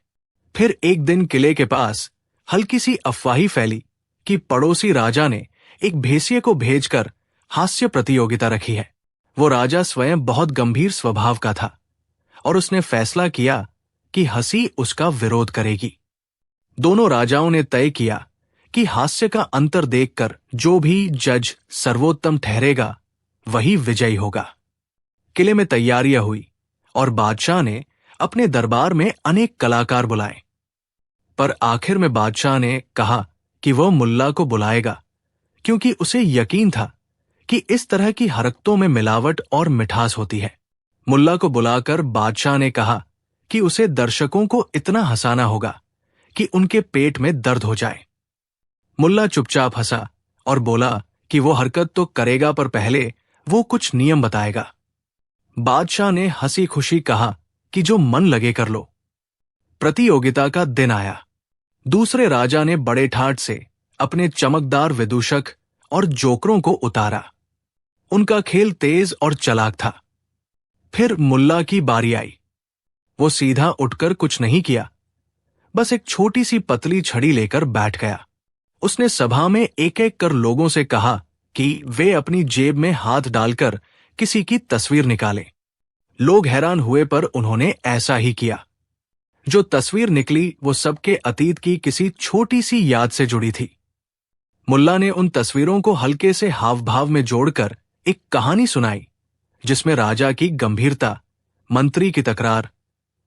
फिर एक दिन किले के पास हल्की सी अफवाही फैली कि पड़ोसी राजा ने एक भेसिये को भेजकर हास्य प्रतियोगिता रखी है। वो राजा स्वयं बहुत गंभीर स्वभाव का था और उसने फैसला किया कि हंसी उसका विरोध करेगी। दोनों राजाओं ने तय किया कि हास्य का अंतर देखकर जो भी जज सर्वोत्तम ठहरेगा वही विजयी होगा। किले में तैयारियां हुई और बादशाह ने अपने दरबार में अनेक कलाकार बुलाए, पर आखिर में बादशाह ने कहा कि वह मुल्ला को बुलाएगा, क्योंकि उसे यकीन था कि इस तरह की हरकतों में मिलावट और मिठास होती है। मुल्ला को बुलाकर बादशाह ने कहा कि उसे दर्शकों को इतना हंसाना होगा कि उनके पेट में दर्द हो जाए। मुल्ला चुपचाप हंसा और बोला कि वो हरकत तो करेगा, पर पहले वो कुछ नियम बताएगा। बादशाह ने हंसी खुशी कहा कि जो मन लगे कर लो। प्रतियोगिता का दिन आया। दूसरे राजा ने बड़े ठाठ से अपने चमकदार विदूषक और जोकरों को उतारा। उनका खेल तेज और चालाक था। फिर मुल्ला की बारी आई। वो सीधा उठकर कुछ नहीं किया, बस एक छोटी सी पतली छड़ी लेकर बैठ गया। उसने सभा में एक एक कर लोगों से कहा कि वे अपनी जेब में हाथ डालकर किसी की तस्वीर निकालें। लोग हैरान हुए, पर उन्होंने ऐसा ही किया। जो तस्वीर निकली वो सबके अतीत की किसी छोटी सी याद से जुड़ी थी। मुल्ला ने उन तस्वीरों को हल्के से हाव भाव में जोड़कर एक कहानी सुनाई, जिसमें राजा की गंभीरता, मंत्री की तकरार,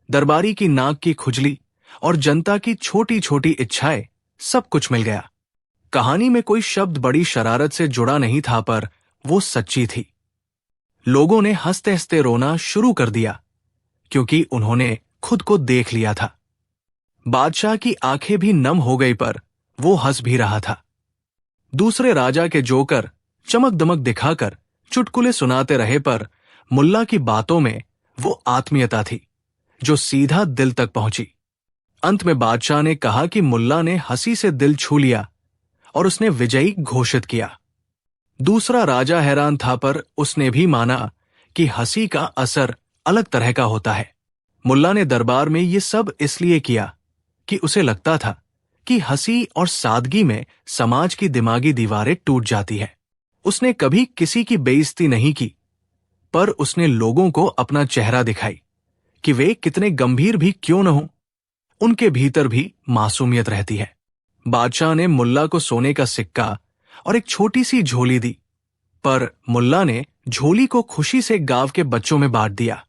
दरबारी की नाक की खुजली और जनता की छोटी छोटी इच्छाएं सब कुछ मिल गया। कहानी में कोई शब्द बड़ी शरारत से जुड़ा नहीं था, पर वो सच्ची थी। लोगों ने हंसते हंसते रोना शुरू कर दिया, क्योंकि उन्होंने खुद को देख लिया था। बादशाह की आंखें भी नम हो गई, पर वो हंस भी रहा था। दूसरे राजा के जोकर चमक दमक दिखाकर चुटकुले सुनाते रहे, पर मुल्ला की बातों में वो आत्मीयता थी जो सीधा दिल तक पहुंची। अंत में बादशाह ने कहा कि मुल्ला ने हंसी से दिल छू लिया और उसने विजयी घोषित किया। दूसरा राजा हैरान था, पर उसने भी माना कि हंसी का असर अलग तरह का होता है। मुल्ला ने दरबार में ये सब इसलिए किया कि उसे लगता था कि हंसी और सादगी में समाज की दिमागी दीवारें टूट जाती है। उसने कभी किसी की बेइज्जती नहीं की, पर उसने लोगों को अपना चेहरा दिखाई कि वे कितने गंभीर भी क्यों न हों, उनके भीतर भी मासूमियत रहती है। बादशाह ने मुल्ला को सोने का सिक्का और एक छोटी सी झोली दी, पर मुल्ला ने झोली को खुशी से गांव के बच्चों में बांट दिया।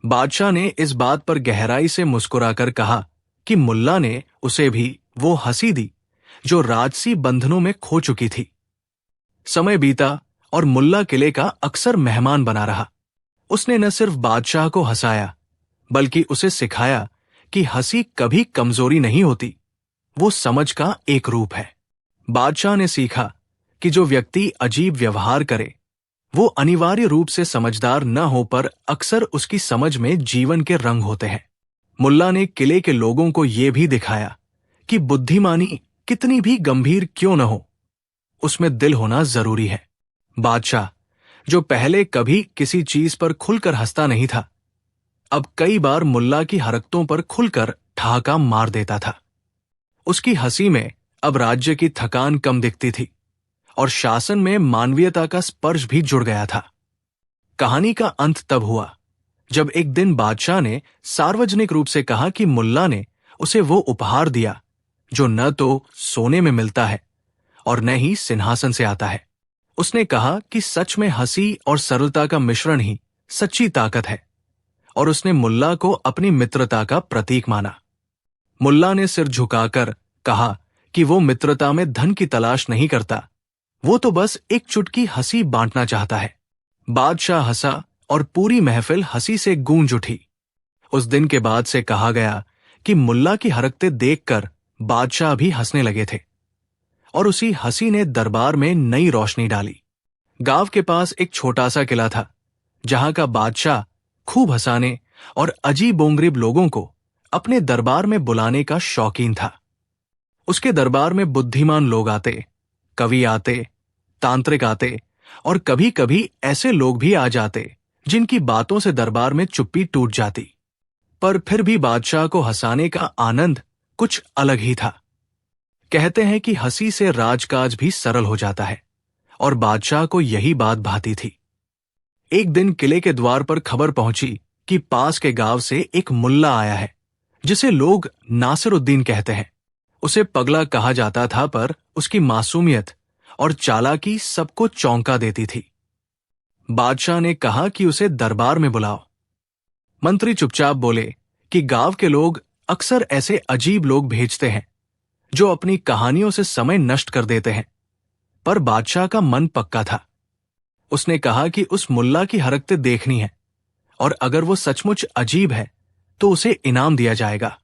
बादशाह ने इस बात पर गहराई से मुस्कुराकर कहा कि मुल्ला ने उसे भी वो हंसी दी जो राजसी बंधनों में खो चुकी थी। समय बीता और मुल्ला किले का अक्सर मेहमान बना रहा। उसने न सिर्फ बादशाह को हंसाया, बल्कि उसे सिखाया कि हंसी कभी कमजोरी नहीं होती, वो समझ का एक रूप है। बादशाह ने सीखा कि जो व्यक्ति अजीब व्यवहार करे वो अनिवार्य रूप से समझदार न हो, पर अक्सर उसकी समझ में जीवन के रंग होते हैं। मुल्ला ने किले के लोगों को यह भी दिखाया कि बुद्धिमानी कितनी भी गंभीर क्यों न हो, उसमें दिल होना जरूरी है। बादशाह, जो पहले कभी किसी चीज पर खुलकर हंसता नहीं था, अब कई बार मुल्ला की हरकतों पर खुलकर ठहाका मार देता था। उसकी हंसी में अब राज्य की थकान कम दिखती थी और शासन में मानवीयता का स्पर्श भी जुड़ गया था। कहानी का अंत तब हुआ जब एक दिन बादशाह ने सार्वजनिक रूप से कहा कि मुल्ला ने उसे वो उपहार दिया जो न तो सोने में मिलता है और न ही सिंहासन से आता है। उसने कहा कि सच में हंसी और सरलता का मिश्रण ही सच्ची ताकत है, और उसने मुल्ला को अपनी मित्रता का प्रतीक माना। मुल्ला ने सिर झुकाकर कहा कि वो मित्रता में धन की तलाश नहीं करता, वो तो बस एक चुटकी हंसी बांटना चाहता है। बादशाह हंसा और पूरी महफिल हंसी से गूंज उठी। उस दिन के बाद से कहा गया कि मुल्ला की हरकतें देखकर बादशाह भी हंसने लगे थे, और उसी हंसी ने दरबार में नई रोशनी डाली। गांव के पास एक छोटा सा किला था, जहां का बादशाह खूब हंसाने और अजीब बोंगरीब लोगों को अपने दरबार में बुलाने का शौकीन था। उसके दरबार में बुद्धिमान लोग आते, कवि आते, तांत्रिक आते, और कभी कभी ऐसे लोग भी आ जाते जिनकी बातों से दरबार में चुप्पी टूट जाती। पर फिर भी बादशाह को हंसाने का आनंद कुछ अलग ही था। कहते हैं कि हंसी से राजकाज भी सरल हो जाता है, और बादशाह को यही बात भाती थी। एक दिन किले के द्वार पर खबर पहुंची कि पास के गांव से एक मुल्ला आया है, जिसे लोग नासिरुद्दीन कहते हैं। उसे पगला कहा जाता था, पर उसकी मासूमियत और चालाकी सबको चौंका देती थी। बादशाह ने कहा कि उसे दरबार में बुलाओ। मंत्री चुपचाप बोले कि गांव के लोग अक्सर ऐसे अजीब लोग भेजते हैं जो अपनी कहानियों से समय नष्ट कर देते हैं। पर बादशाह का मन पक्का था। उसने कहा कि उस मुल्ला की हरकतें देखनी है, और अगर वो सचमुच अजीब है तो उसे इनाम दिया जाएगा,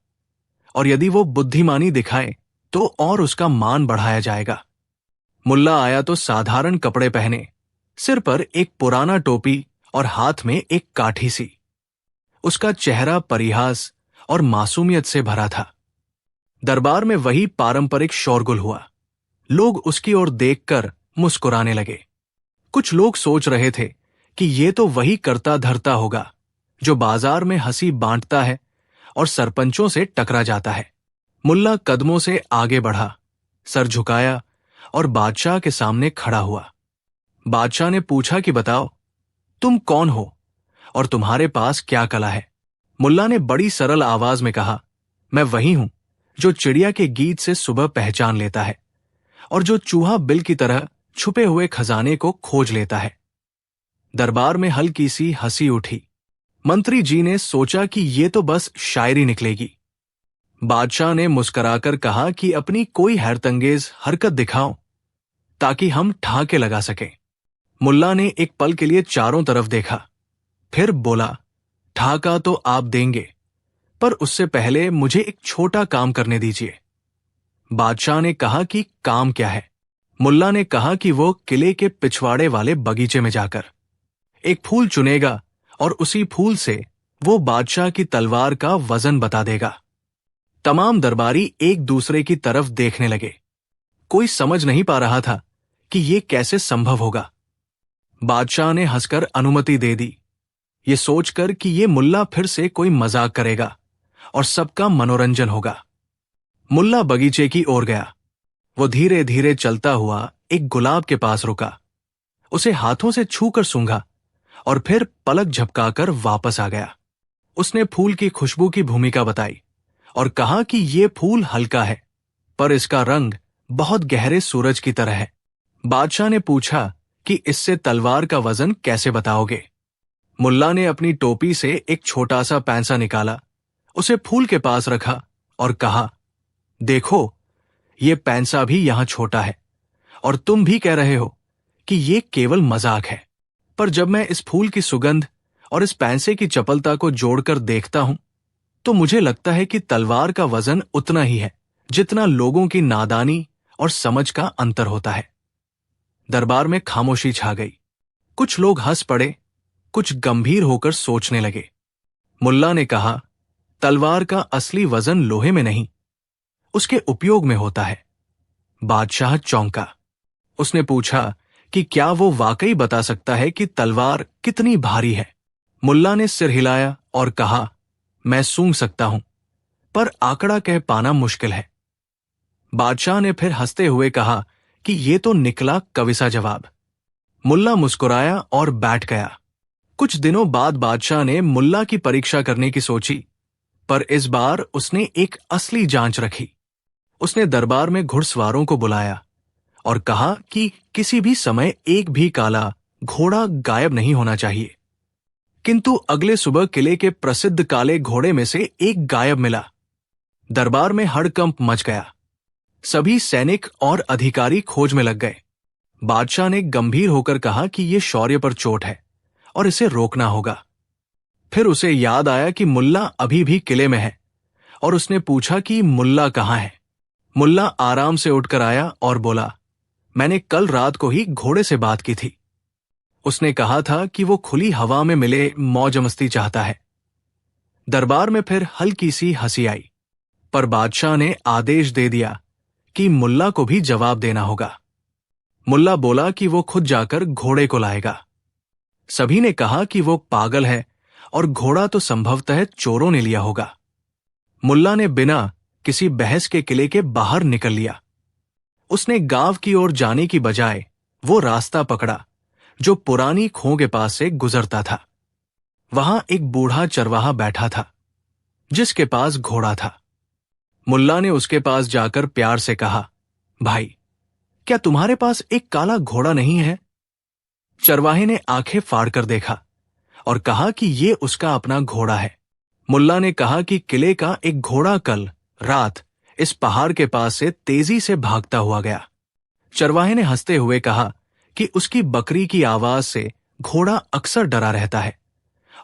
और यदि वो बुद्धिमानी दिखाए तो और उसका मान बढ़ाया जाएगा। मुल्ला आया तो साधारण कपड़े पहने, सिर पर एक पुराना टोपी और हाथ में एक काठी सी। उसका चेहरा परिहास और मासूमियत से भरा था। दरबार में वही पारंपरिक शोरगुल हुआ। लोग उसकी ओर देखकर मुस्कुराने लगे। कुछ लोग सोच रहे थे कि ये तो वही करता धरता होगा जो बाजार में हंसी बांटता है और सरपंचों से टकरा जाता है। मुल्ला कदमों से आगे बढ़ा, सर झुकाया और बादशाह के सामने खड़ा हुआ। बादशाह ने पूछा कि बताओ, तुम कौन हो और तुम्हारे पास क्या कला है? मुल्ला ने बड़ी सरल आवाज में कहा, मैं वही हूं जो चिड़िया के गीत से सुबह पहचान लेता है और जो चूहा बिल की तरह छुपे हुए खजाने को खोज लेता है। दरबार में हल्की सी हंसी उठी। मंत्री जी ने सोचा कि ये तो बस शायरी निकलेगी। बादशाह ने मुस्कुराकर कहा कि अपनी कोई हैरतंगेज हरकत दिखाओ ताकि हम ठहाके लगा सकें। मुल्ला ने एक पल के लिए चारों तरफ देखा, फिर बोला, ठहाका तो आप देंगे, पर उससे पहले मुझे एक छोटा काम करने दीजिए। बादशाह ने कहा कि काम क्या है? मुल्ला ने कहा कि वो किले के पिछवाड़े वाले बगीचे में जाकर एक फूल चुनेगा और उसी फूल से वो बादशाह की तलवार का वजन बता देगा। तमाम दरबारी एक दूसरे की तरफ देखने लगे। कोई समझ नहीं पा रहा था कि ये कैसे संभव होगा। बादशाह ने हंसकर अनुमति दे दी, ये सोचकर कि ये मुल्ला फिर से कोई मजाक करेगा और सबका मनोरंजन होगा। मुल्ला बगीचे की ओर गया। वो धीरे धीरे चलता हुआ एक गुलाब के पास रुका, उसे हाथों से छूकर सूंघा और फिर पलक झपकाकर वापस आ गया। उसने फूल की खुशबू की भूमिका बताई और कहा कि ये फूल हल्का है, पर इसका रंग बहुत गहरे सूरज की तरह है। बादशाह ने पूछा कि इससे तलवार का वजन कैसे बताओगे? मुल्ला ने अपनी टोपी से एक छोटा सा पैंसा निकाला, उसे फूल के पास रखा और कहा, देखो, ये पैंसा भी यहां छोटा है, और तुम भी कह रहे हो कि ये केवल मजाक है, पर जब मैं इस फूल की सुगंध और इस पैंसे की चपलता को जोड़कर देखता हूं तो मुझे लगता है कि तलवार का वजन उतना ही है जितना लोगों की नादानी और समझ का अंतर होता है। दरबार में खामोशी छा गई। कुछ लोग हंस पड़े, कुछ गंभीर होकर सोचने लगे। मुल्ला ने कहा, तलवार का असली वजन लोहे में नहीं, उसके उपयोग में होता है। बादशाह चौंका। उसने पूछा कि क्या वो वाकई बता सकता है कि तलवार कितनी भारी है? मुल्ला ने सिर हिलाया और कहा, मैं सूंघ सकता हूं, पर आंकड़ा कह पाना मुश्किल है। बादशाह ने फिर हंसते हुए कहा कि ये तो निकला कविसा जवाब। मुल्ला मुस्कुराया और बैठ गया। कुछ दिनों बाद बादशाह ने मुल्ला की परीक्षा करने की सोची, पर इस बार उसने एक असली जांच रखी। उसने दरबार में घुड़सवारों को बुलाया और कहा कि किसी भी समय एक भी काला घोड़ा गायब नहीं होना चाहिए। किंतु अगले सुबह किले के प्रसिद्ध काले घोड़े में से एक गायब मिला। दरबार में हड़कंप मच गया। सभी सैनिक और अधिकारी खोज में लग गए। बादशाह ने गंभीर होकर कहा कि यह शौर्य पर चोट है और इसे रोकना होगा। फिर उसे याद आया कि मुल्ला अभी भी किले में है और उसने पूछा कि मुल्ला कहाँ है। मुल्ला आराम से उठकर आया और बोला, मैंने कल रात को ही घोड़े से बात की थी। उसने कहा था कि वो खुली हवा में मिले मौज मस्ती चाहता है। दरबार में फिर हल्की सी हंसी आई, पर बादशाह ने आदेश दे दिया कि मुल्ला को भी जवाब देना होगा। मुल्ला बोला कि वो खुद जाकर घोड़े को लाएगा। सभी ने कहा कि वो पागल है और घोड़ा तो संभवतः चोरों ने लिया होगा। मुल्ला ने बिना किसी बहस के किले के बाहर निकल लिया। उसने गांव की ओर जाने की बजाय वो रास्ता पकड़ा जो पुरानी खों के पास से गुजरता था। वहां एक बूढ़ा चरवाहा बैठा था जिसके पास घोड़ा था। मुल्ला ने उसके पास जाकर प्यार से कहा, भाई, क्या तुम्हारे पास एक काला घोड़ा नहीं है? चरवाहे ने आंखें फाड़कर देखा और कहा कि ये उसका अपना घोड़ा है। मुल्ला ने कहा कि किले का एक घोड़ा कल रात इस पहाड़ के पास से तेजी से भागता हुआ गया। चरवाहे ने हंसते हुए कहा कि उसकी बकरी की आवाज से घोड़ा अक्सर डरा रहता है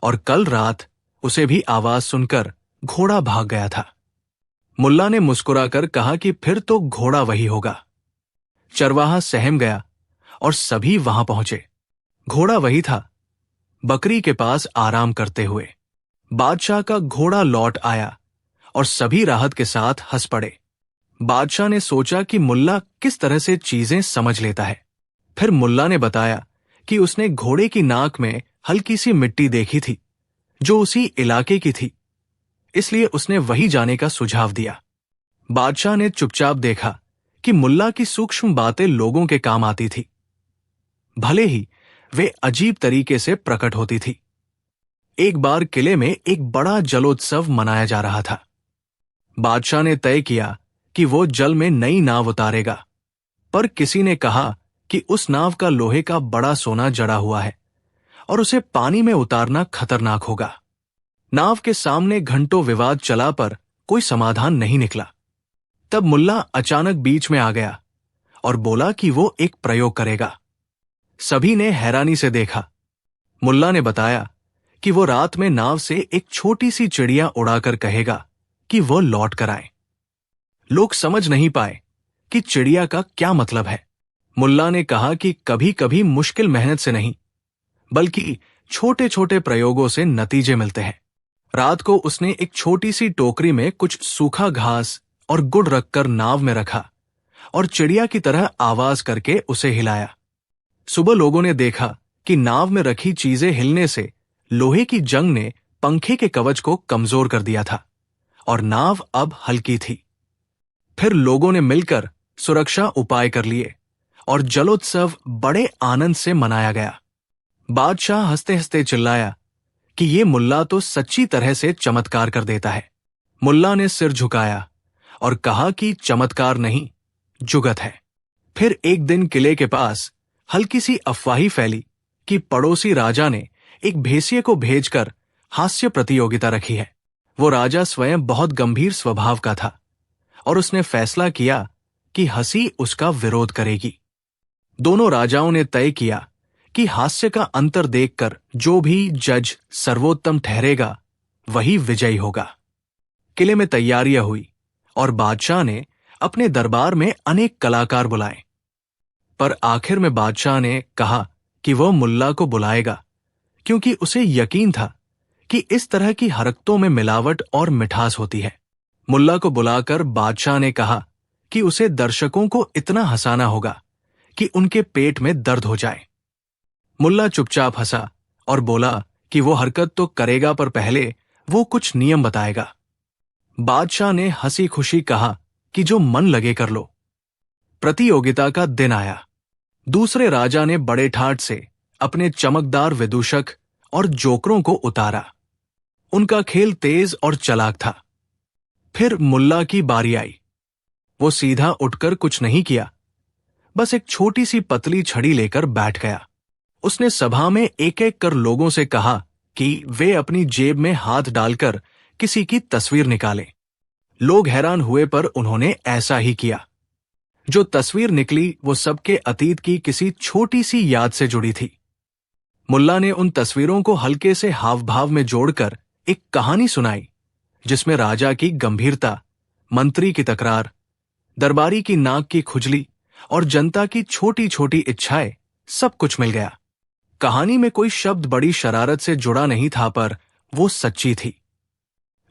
और कल रात उसे भी आवाज सुनकर घोड़ा भाग गया था। मुल्ला ने मुस्कुराकर कहा कि फिर तो घोड़ा वही होगा। चरवाहा सहम गया और सभी वहां पहुंचे। घोड़ा वही था, बकरी के पास आराम करते हुए। बादशाह का घोड़ा लौट आया और सभी राहत के साथ हंस पड़े। बादशाह ने सोचा कि मुल्ला किस तरह से चीजें समझ लेता है। फिर मुल्ला ने बताया कि उसने घोड़े की नाक में हल्की सी मिट्टी देखी थी जो उसी इलाके की थी, इसलिए उसने वही जाने का सुझाव दिया। बादशाह ने चुपचाप देखा कि मुल्ला की सूक्ष्म बातें लोगों के काम आती थी, भले ही वे अजीब तरीके से प्रकट होती थी। एक बार किले में एक बड़ा जलोत्सव मनाया जा रहा था। बादशाह ने तय किया कि वो जल में नई नाव उतारेगा, पर किसी ने कहा कि उस नाव का लोहे का बड़ा सोना जड़ा हुआ है और उसे पानी में उतारना खतरनाक होगा। नाव के सामने घंटों विवाद चला पर कोई समाधान नहीं निकला। तब मुल्ला अचानक बीच में आ गया और बोला कि वो एक प्रयोग करेगा। सभी ने हैरानी से देखा। मुल्ला ने बताया कि वो रात में नाव से एक छोटी सी चिड़िया उड़ाकर कहेगा कि वो लौट कर आए। लोग समझ नहीं पाए कि चिड़िया का क्या मतलब है। मुल्ला ने कहा कि कभी कभी मुश्किल मेहनत से नहीं, बल्कि छोटे छोटे प्रयोगों से नतीजे मिलते हैं। रात को उसने एक छोटी सी टोकरी में कुछ सूखा घास और गुड़ रखकर नाव में रखा और चिड़िया की तरह आवाज करके उसे हिलाया। सुबह लोगों ने देखा कि नाव में रखी चीजें हिलने से लोहे की जंग ने पंखे के कवच को कमजोर कर दिया था और नाव अब हल्की थी। फिर लोगों ने मिलकर सुरक्षा उपाय कर लिए और जलोत्सव बड़े आनंद से मनाया गया। बादशाह हंसते हंसते चिल्लाया कि ये मुल्ला तो सच्ची तरह से चमत्कार कर देता है। मुल्ला ने सिर झुकाया और कहा कि चमत्कार नहीं, जुगत है। फिर एक दिन किले के पास हल्की सी अफवाही फैली कि पड़ोसी राजा ने एक भेसिये को भेजकर हास्य प्रतियोगिता रखी है। वो राजा स्वयं बहुत गंभीर स्वभाव का था और उसने फैसला किया कि हंसी उसका विरोध करेगी। दोनों राजाओं ने तय किया कि हास्य का अंतर देखकर जो भी जज सर्वोत्तम ठहरेगा वही विजयी होगा। किले में तैयारियां हुई और बादशाह ने अपने दरबार में अनेक कलाकार बुलाए, पर आखिर में बादशाह ने कहा कि वह मुल्ला को बुलाएगा, क्योंकि उसे यकीन था कि इस तरह की हरकतों में मिलावट और मिठास होती है। मुल्ला को बुलाकर बादशाह ने कहा कि उसे दर्शकों को इतना हंसाना होगा कि उनके पेट में दर्द हो जाए। मुल्ला चुपचाप हंसा और बोला कि वो हरकत तो करेगा, पर पहले वो कुछ नियम बताएगा। बादशाह ने हंसी खुशी कहा कि जो मन लगे कर लो। प्रतियोगिता का दिन आया। दूसरे राजा ने बड़े ठाठ से अपने चमकदार विदूषक और जोकरों को उतारा। उनका खेल तेज और चालाक था। फिर मुल्ला की बारी आई। वो सीधा उठकर कुछ नहीं किया, बस एक छोटी सी पतली छड़ी लेकर बैठ गया। उसने सभा में एक एक कर लोगों से कहा कि वे अपनी जेब में हाथ डालकर किसी की तस्वीर निकालें। लोग हैरान हुए, पर उन्होंने ऐसा ही किया। जो तस्वीर निकली वो सबके अतीत की किसी छोटी सी याद से जुड़ी थी। मुल्ला ने उन तस्वीरों को हल्के से हाव भाव में जोड़कर एक कहानी सुनाई, जिसमें राजा की गंभीरता, मंत्री की तकरार, दरबारी की नाक की खुजली और जनता की छोटी छोटी इच्छाएं सब कुछ मिल गया। कहानी में कोई शब्द बड़ी शरारत से जुड़ा नहीं था, पर वो सच्ची थी।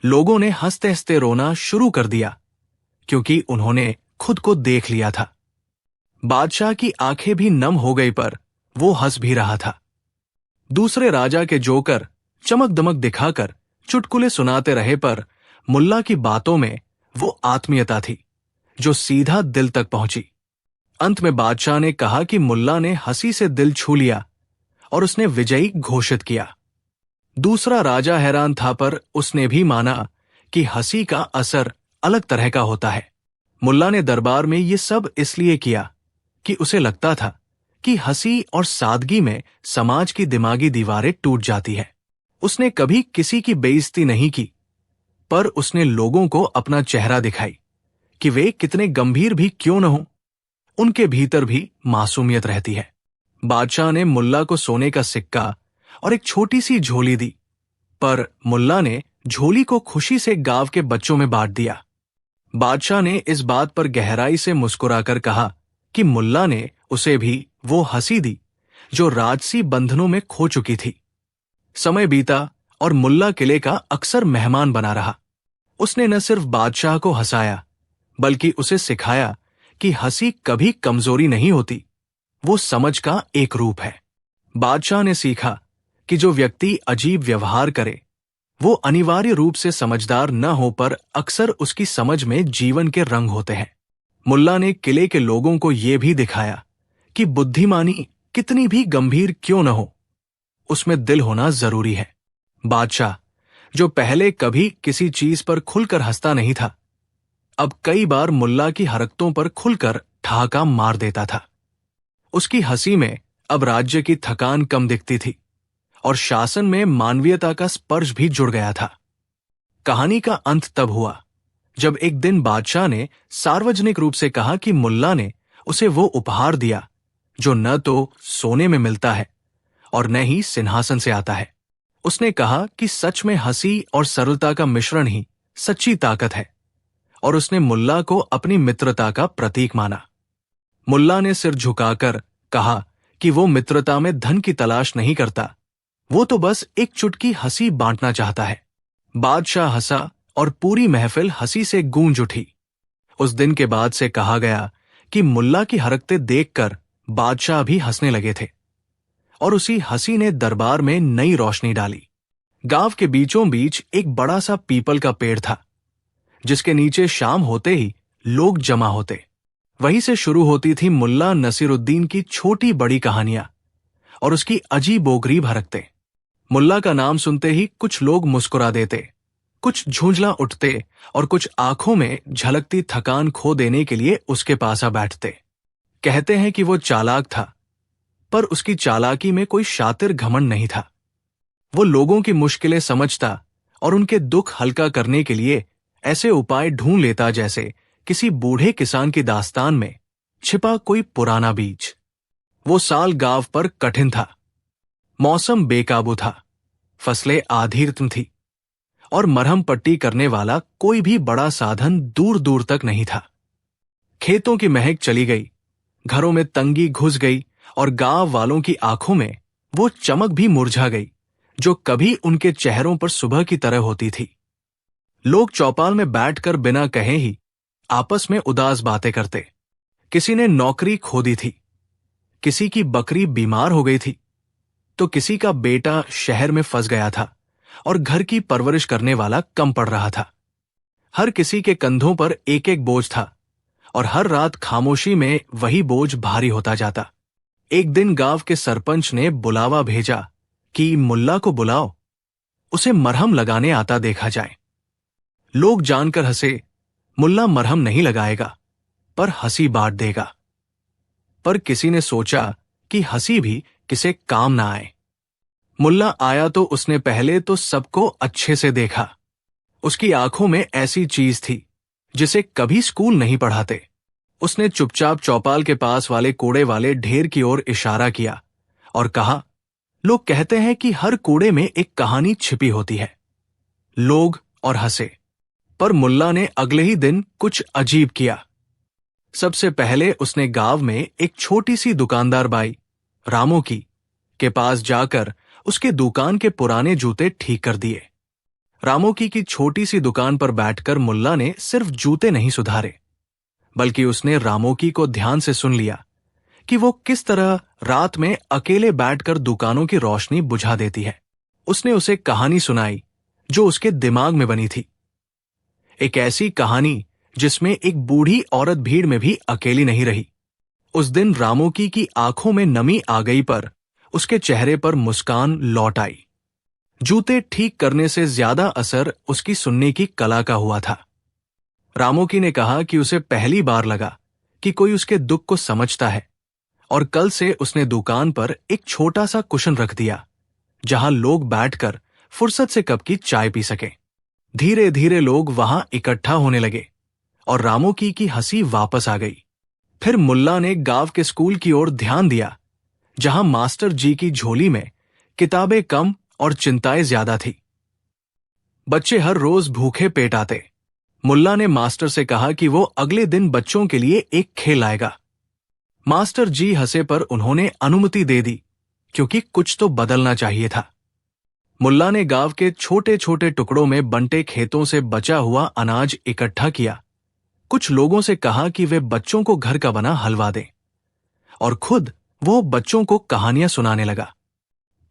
लोगों ने हंसते हंसते रोना शुरू कर दिया, क्योंकि उन्होंने खुद को देख लिया था। बादशाह की आंखें भी नम हो गई, पर वो हंस भी रहा था। दूसरे राजा के जोकर चमक दमक दिखाकर चुटकुले सुनाते रहे, पर मुल्ला की बातों में वो आत्मीयता थी जो सीधा दिल तक पहुंची। अंत में बादशाह ने कहा कि मुल्ला ने हंसी से दिल छू लिया और उसने विजयी घोषित किया। दूसरा राजा हैरान था, पर उसने भी माना कि हंसी का असर अलग तरह का होता है। मुल्ला ने दरबार में ये सब इसलिए किया कि उसे लगता था कि हंसी और सादगी में समाज की दिमागी दीवारें टूट जाती है। उसने कभी किसी की बेइज्जती नहीं की, पर उसने लोगों को अपना चेहरा दिखाई कि वे कितने गंभीर भी क्यों न हों, उनके भीतर भी मासूमियत रहती है। बादशाह ने मुल्ला को सोने का सिक्का और एक छोटी सी झोली दी, पर मुल्ला ने झोली को खुशी से गांव के बच्चों में बांट दिया। बादशाह ने इस बात पर गहराई से मुस्कुराकर कहा कि मुल्ला ने उसे भी वो हंसी दी जो राजसी बंधनों में खो चुकी थी। समय बीता और मुल्ला किले का अक्सर मेहमान बना रहा। उसने न सिर्फ बादशाह को हंसाया, बल्कि उसे सिखाया कि हंसी कभी कमजोरी नहीं होती, वो समझ का एक रूप है। बादशाह ने सीखा कि जो व्यक्ति अजीब व्यवहार करे वो अनिवार्य रूप से समझदार न हो, पर अक्सर उसकी समझ में जीवन के रंग होते हैं। मुल्ला ने किले के लोगों को यह भी दिखाया कि बुद्धिमानी कितनी भी गंभीर क्यों न हो, उसमें दिल होना जरूरी है। बादशाह, जो पहले कभी किसी चीज पर खुलकर हंसता नहीं था, अब कई बार मुल्ला की हरकतों पर खुलकर ठहाका मार देता था। उसकी हंसी में अब राज्य की थकान कम दिखती थी और शासन में मानवीयता का स्पर्श भी जुड़ गया था। कहानी का अंत तब हुआ जब एक दिन बादशाह ने सार्वजनिक रूप से कहा कि मुल्ला ने उसे वो उपहार दिया जो न तो सोने में मिलता है और न ही सिंहासन से आता है। उसने कहा कि सच में हंसी और सरलता का मिश्रण ही सच्ची ताकत है, और उसने मुल्ला को अपनी मित्रता का प्रतीक माना। मुल्ला ने सिर झुकाकर कहा कि वो मित्रता में धन की तलाश नहीं करता, वो तो बस एक चुटकी हंसी बांटना चाहता है। बादशाह हंसा और पूरी महफिल हंसी से गूंज उठी। उस दिन के बाद से कहा गया कि मुल्ला की हरकतें देखकर बादशाह भी हंसने लगे थे, और उसी हंसी ने दरबार में नई रोशनी डाली। गांव के बीचों बीच एक बड़ा सा पीपल का पेड़ था, जिसके नीचे शाम होते ही लोग जमा होते। वहीं से शुरू होती थी मुल्ला नसीरुद्दीन की छोटी बड़ी कहानियां और उसकी अजीबोगरीब हरकतें। मुल्ला का नाम सुनते ही कुछ लोग मुस्कुरा देते, कुछ झुंझला उठते और कुछ आंखों में झलकती थकान खो देने के लिए उसके पास आ बैठते। कहते हैं कि वो चालाक था, पर उसकी चालाकी में कोई शातिर घमंड नहीं था। वो लोगों की मुश्किलें समझता और उनके दुख हल्का करने के लिए ऐसे उपाय ढूंढ लेता जैसे किसी बूढ़े किसान की दास्तान में छिपा कोई पुराना बीज। वो साल गांव पर कठिन था। मौसम बेकाबू था, फसलें आधीर्त थी और मरहम पट्टी करने वाला कोई भी बड़ा साधन दूर दूर तक नहीं था। खेतों की महक चली गई, घरों में तंगी घुस गई और गांव वालों की आंखों में वो चमक भी मुरझा गई जो कभी उनके चेहरों पर सुबह की तरह होती थी। लोग चौपाल में बैठकर बिना कहे ही आपस में उदास बातें करते। किसी ने नौकरी खो दी थी, किसी की बकरी बीमार हो गई थी, तो किसी का बेटा शहर में फंस गया था और घर की परवरिश करने वाला कम पड़ रहा था। हर किसी के कंधों पर एक एक बोझ था और हर रात खामोशी में वही बोझ भारी होता जाता। एक दिन गांव के सरपंच ने बुलावा भेजा कि मुल्ला को बुलाओ, उसे मरहम लगाने आता देखा जाए। लोग जानकर हंसे, मुल्ला मरहम नहीं लगाएगा पर हंसी बांट देगा। पर किसी ने सोचा कि हंसी भी किसे काम ना आए। मुल्ला आया तो उसने पहले तो सबको अच्छे से देखा। उसकी आंखों में ऐसी चीज थी जिसे कभी स्कूल नहीं पढ़ाते। उसने चुपचाप चौपाल के पास वाले कूड़े वाले ढेर की ओर इशारा किया और कहा, लोग कहते हैं कि हर कूड़े में एक कहानी छिपी होती है। लोग और हंसे, पर मुल्ला ने अगले ही दिन कुछ अजीब किया। सबसे पहले उसने गांव में एक छोटी सी दुकानदार बाई रामो के पास जाकर उसके दुकान के पुराने जूते ठीक कर दिए। रामो की छोटी सी दुकान पर बैठकर मुल्ला ने सिर्फ जूते नहीं सुधारे, बल्कि उसने रामोकी को ध्यान से सुन लिया कि वो किस तरह रात में अकेले बैठकर दुकानों की रोशनी बुझा देती है। उसने उसे कहानी सुनाई जो उसके दिमाग में बनी थी, एक ऐसी कहानी जिसमें एक बूढ़ी औरत भीड़ में भी अकेली नहीं रही। उस दिन रामोकी की आंखों में नमी आ गई पर उसके चेहरे पर मुस्कान लौट आई। जूते ठीक करने से ज्यादा असर उसकी सुनने की कला का हुआ था। रामोकी ने कहा कि उसे पहली बार लगा कि कोई उसके दुख को समझता है और कल से उसने दुकान पर एक छोटा सा कुशन रख दिया जहां लोग बैठकर फुर्सत से कप की चाय पी सकें। धीरे धीरे लोग वहां इकट्ठा होने लगे और रामोकी की हंसी वापस आ गई। फिर मुल्ला ने गांव के स्कूल की ओर ध्यान दिया जहां मास्टर जी की झोली में किताबें कम और चिंताएं ज्यादा थी। बच्चे हर रोज भूखे पेट आते। मुल्ला ने मास्टर से कहा कि वो अगले दिन बच्चों के लिए एक खेल लाएगा। मास्टर जी हंसे पर उन्होंने अनुमति दे दी क्योंकि कुछ तो बदलना चाहिए था। मुल्ला ने गांव के छोटे छोटे टुकड़ों में बंटे खेतों से बचा हुआ अनाज इकट्ठा किया। कुछ लोगों से कहा कि वे बच्चों को घर का बना हलवा दें और खुद वो बच्चों को कहानियां सुनाने लगा।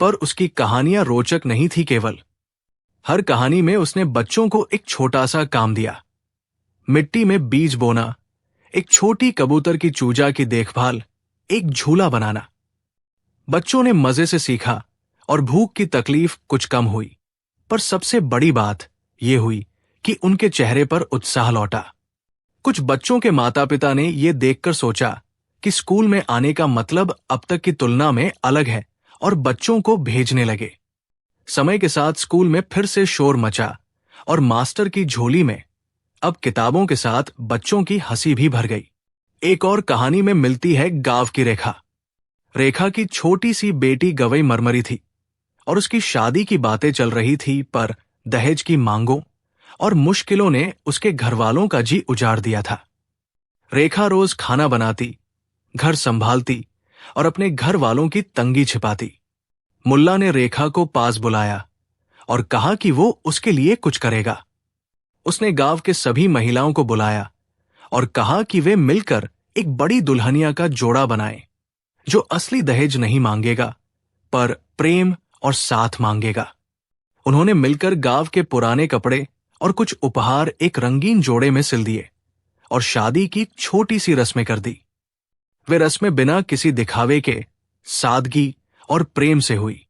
पर उसकी कहानियां रोचक नहीं थी केवल। हर कहानी में उसने बच्चों को एक छोटा सा काम दिया। मिट्टी में बीज बोना, एक छोटी कबूतर की चूजा की देखभाल, एक झूला बनाना। बच्चों ने मजे से सीखा और भूख की तकलीफ कुछ कम हुई। पर सबसे बड़ी बात यह हुई कि उनके चेहरे पर उत्साह लौटा। कुछ बच्चों के माता पिता ने यह देखकर सोचा कि स्कूल में आने का मतलब अब तक की तुलना में अलग है और बच्चों को भेजने लगे। समय के साथ स्कूल में फिर से शोर मचा और मास्टर की झोली में अब किताबों के साथ बच्चों की हंसी भी भर गई। एक और कहानी में मिलती है गांव की रेखा। रेखा की छोटी सी बेटी गवई मरमरी थी और उसकी शादी की बातें चल रही थी, पर दहेज की मांगों और मुश्किलों ने उसके घरवालों का जी उजाड़ दिया था। रेखा रोज खाना बनाती, घर संभालती और अपने घर वालों की तंगी छिपाती। मुल्ला ने रेखा को पास बुलाया और कहा कि वो उसके लिए कुछ करेगा। उसने गांव के सभी महिलाओं को बुलाया और कहा कि वे मिलकर एक बड़ी दुल्हनिया का जोड़ा बनाएं, जो असली दहेज नहीं मांगेगा पर प्रेम और साथ मांगेगा। उन्होंने मिलकर गांव के पुराने कपड़े और कुछ उपहार एक रंगीन जोड़े में सिल दिए और शादी की छोटी सी रस्में कर दी। वे रस्में बिना किसी दिखावे के सादगी और प्रेम से हुई।